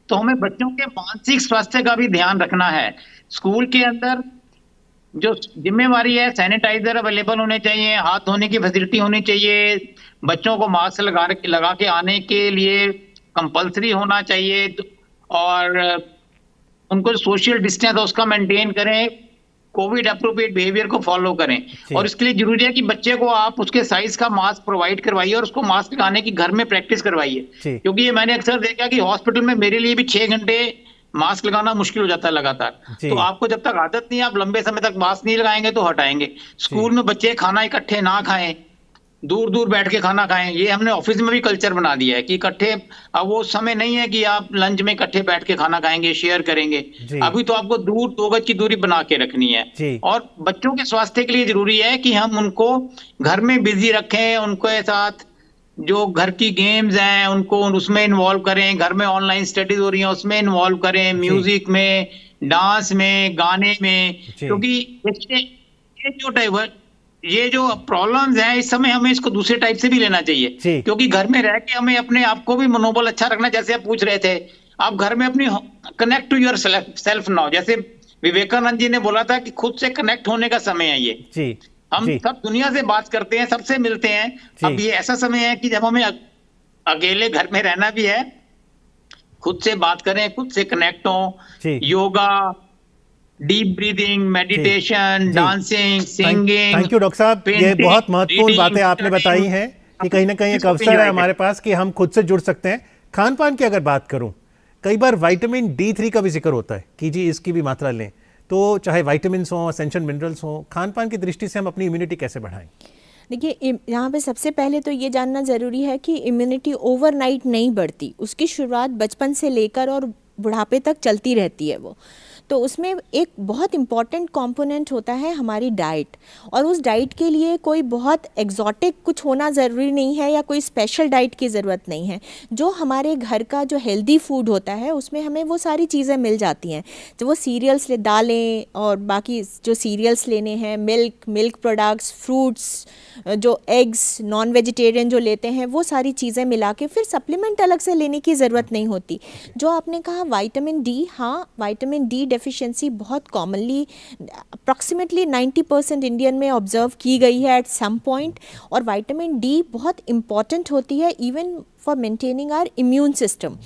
तो हमें बच्चों के मानसिक स्वास्थ्य का भी ध्यान रखना है। स्कूल के अंदर जो जिम्मेवारी है, सैनिटाइजर अवेलेबल होने चाहिए, हाथ धोने की फैसिलिटी होनी चाहिए, बच्चों को मास्क लगा के आने के लिए कंपलसरी होना चाहिए, और उनको सोशल डिस्टेंस उसका मेंटेन करें, कोविड अप्रोप्रिएट बिहेवियर को फॉलो करें। और इसके लिए जरूरी है कि बच्चे को आप उसके साइज का मास्क प्रोवाइड करवाइए और उसको मास्क लगाने की घर में प्रैक्टिस करवाइए, क्योंकि ये मैंने अक्सर देखा कि हॉस्पिटल में मेरे लिए भी 6 घंटे मास्क लगाना मुश्किल हो जाता है लगातार। तो आपको जब तक आदत नहीं है, आप लंबे समय तक मास्क नहीं लगाएंगे तो हटाएंगे। स्कूल में बच्चे खाना इकट्ठे ना खाएं, दूर दूर बैठ के खाना खाएं। ये हमने ऑफिस में भी कल्चर बना दिया है कि इकट्ठे, अब वो समय नहीं है कि आप लंच में इकट्ठे बैठ के खाना खाएंगे, शेयर करेंगे। अभी तो आपको 2 गज की दूरी बना के रखनी है। और बच्चों के स्वास्थ्य के लिए जरूरी है कि हम उनको घर में बिजी रखें, उनके साथ जो घर की गेम्स हैं उनको उसमें इन्वॉल्व करें, घर में ऑनलाइन स्टडीज हो रही है उसमें इन्वॉल्व करें, म्यूजिक में, डांस में, गाने में, क्योंकि ये जो प्रॉब्लम्स हैं इस समय हमें इसको दूसरे टाइप से भी लेना चाहिए, क्योंकि घर में रह के हमें अपने आप को भी मनोबल अच्छा रखना। जैसे आप पूछ रहे थे, आप घर में अपनी connect to yourself now, जैसे विवेकानंद जी ने बोला था कि खुद से कनेक्ट होने का समय है ये। हम सब दुनिया से बात करते हैं, सबसे मिलते हैं। अब ये ऐसा समय है कि जब हमें अकेले घर में रहना भी है, खुद से बात करें, खुद से कनेक्ट हो। Yoga, deep breathing, meditation, dancing, singing. Thank you doctor साहब, ये बहुत महत्वपूर्ण बातें आपने बताई हैं कि कहीं ना कहीं एक अवसर है हमारे पास कि हम खुद से जुड़ सकते हैं। खान पान की अगर बात करूं, कई बार विटामिन D3 का भी जिक्र होता है कि जी इसकी भी मात्रा लें, तो चाहे विटामिन हो, एसेंशियल मिनरल्स हो, खान पान की दृष्टि से हम अपनी इम्यूनिटी कैसे बढ़ाएं? देखिए, यहाँ पे सबसे पहले तो ये जानना ज़रूरी है कि इम्यूनिटी ओवरनाइट नहीं बढ़ती, उसकी शुरुआत बचपन से लेकर और बुढ़ापे तक चलती रहती है वो। तो उसमें एक बहुत इम्पॉर्टेंट कंपोनेंट होता है हमारी डाइट, और उस डाइट के लिए कोई बहुत एग्जॉटिक कुछ होना ज़रूरी नहीं है या कोई स्पेशल डाइट की ज़रूरत नहीं है। जो हमारे घर का जो हेल्दी फूड होता है उसमें हमें वो सारी चीज़ें मिल जाती हैं। जो वो सीरियल्स दालें और बाकी जो सीरियल्स लेने हैं, मिल्क प्रोडक्ट्स, फ्रूट्स, जो एग्स, नॉन वेजिटेरियन जो लेते हैं, वो सारी चीज़ें मिला के फिर सप्लीमेंट अलग से लेने की ज़रूरत नहीं होती। जो आपने कहा विटामिन D, हाँ, विटामिन D डेफिशिएंसी बहुत कॉमनली अप्रॉक्सीमेटली 90% इंडियन में ऑब्जर्व की गई है एट सम पॉइंट। और विटामिन D बहुत इम्पॉर्टेंट होती है even for maintaining our immune system.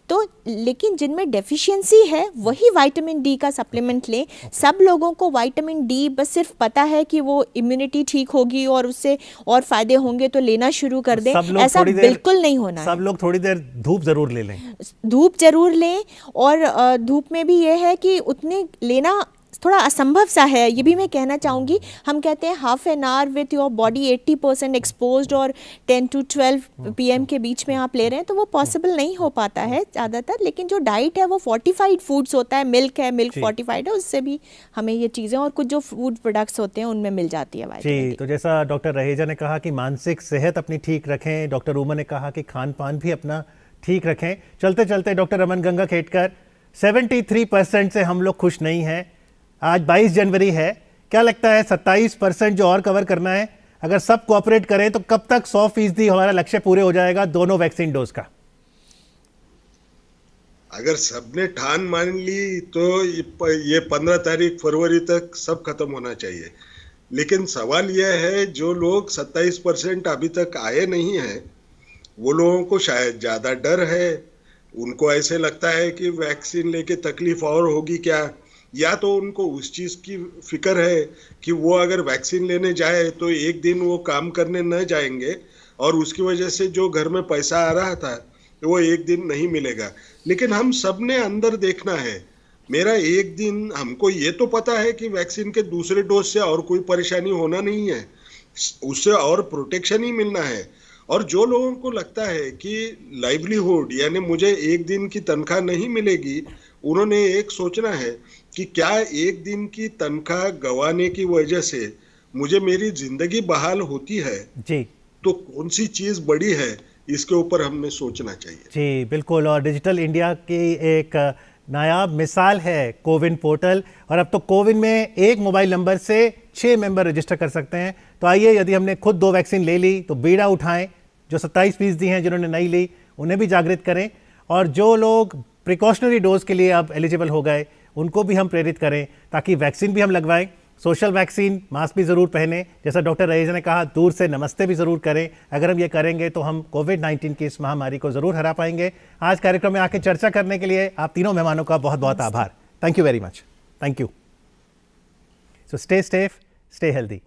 तो लेकिन जिनमें डेफिशिएंसी है वही विटामिन D का सप्लीमेंट लें। सब लोगों को विटामिन D बस सिर्फ पता है कि वो इम्यूनिटी ठीक होगी और उससे और फायदे होंगे तो लेना शुरू कर दें, ऐसा बिल्कुल नहीं होना है। सब लोग थोड़ी देर धूप जरूर ले लें, धूप जरूर लें। और धूप में भी ये है कि उतने लेना थोड़ा असंभव सा है, ये भी मैं कहना चाहूँगी। हम कहते हैं half an hour with your body 80% exposed और 10 to 12 PM के बीच में आप ले रहे हैं, तो वो पॉसिबल नहीं हो पाता है ज़्यादातर। लेकिन जो डाइट है वो फोर्टिफाइड फूड्स होता है, मिल्क फोर्टिफाइड है, उससे भी हमें ये चीज़ें और कुछ जो फूड प्रोडक्ट्स होते हैं उनमें मिल जाती है जी। तो जैसा डॉक्टर रहेजा ने कहा कि मानसिक सेहत अपनी ठीक रखें, डॉक्टर उमा ने कहा कि खान पान भी अपना ठीक रखें। चलते चलते डॉक्टर रमन गंगाखेडकर, 73% से हम लोग खुश नहीं हैं। आज 22 जनवरी है, क्या लगता है 27% जो और कवर करना है, अगर सब कोऑपरेट करें तो कब तक 100% हमारा लक्ष्य पूरे हो जाएगा दोनों वैक्सीन डोज का? अगर सबने ठान मान ली तो ये 15 तारीख फरवरी तक सब खत्म होना चाहिए। लेकिन सवाल यह है, जो लोग 27% अभी तक आए नहीं हैं, वो लोगों को शायद ज़्यादा डर है। उनको ऐसे लगता है कि वैक्सीन लेके तकलीफ और होगी क्या, या तो उनको उस चीज़ की फिक्र है कि वो अगर वैक्सीन लेने जाए तो एक दिन वो काम करने न जाएंगे और उसकी वजह से जो घर में पैसा आ रहा था तो वो एक दिन नहीं मिलेगा। लेकिन हम सब ने अंदर देखना है, मेरा एक दिन, हमको ये तो पता है कि वैक्सीन के दूसरे डोज से और कोई परेशानी होना नहीं है, उससे और प्रोटेक्शन ही मिलना है। और जो लोगों को लगता है कि लाइवलीहुड यानी मुझे एक दिन की तनख्वाह नहीं मिलेगी, उन्होंने एक सोचना है कि क्या एक दिन की तनख्वाह गंवाने की वजह से मुझे मेरी जिंदगी बहाल होती है जी, तो कौन सी चीज बड़ी है, इसके ऊपर हमें सोचना चाहिए। जी बिल्कुल। और डिजिटल इंडिया की एक नायाब मिसाल है कोविन पोर्टल, और अब तो कोविन में एक मोबाइल नंबर से 6 मेंबर रजिस्टर कर सकते हैं। तो आइए, यदि हमने खुद 2 वैक्सीन ले ली तो बीड़ा उठाएं। जो 27% हैं जिन्होंने नहीं ली, उन्हें भी जागृत करें, और जो लोग प्रिकॉशनरी डोज के लिए अब एलिजिबल हो गए उनको भी हम प्रेरित करें, ताकि वैक्सीन भी हम लगवाएं। सोशल वैक्सीन, मास्क भी ज़रूर पहने, जैसा डॉक्टर रईस ने कहा, दूर से नमस्ते भी ज़रूर करें। अगर हम ये करेंगे तो हम कोविड-19 की इस महामारी को ज़रूर हरा पाएंगे। आज कार्यक्रम में आके चर्चा करने के लिए आप तीनों मेहमानों का बहुत बहुत आभार। Thank you very much. Thank you. So stay safe, stay healthy.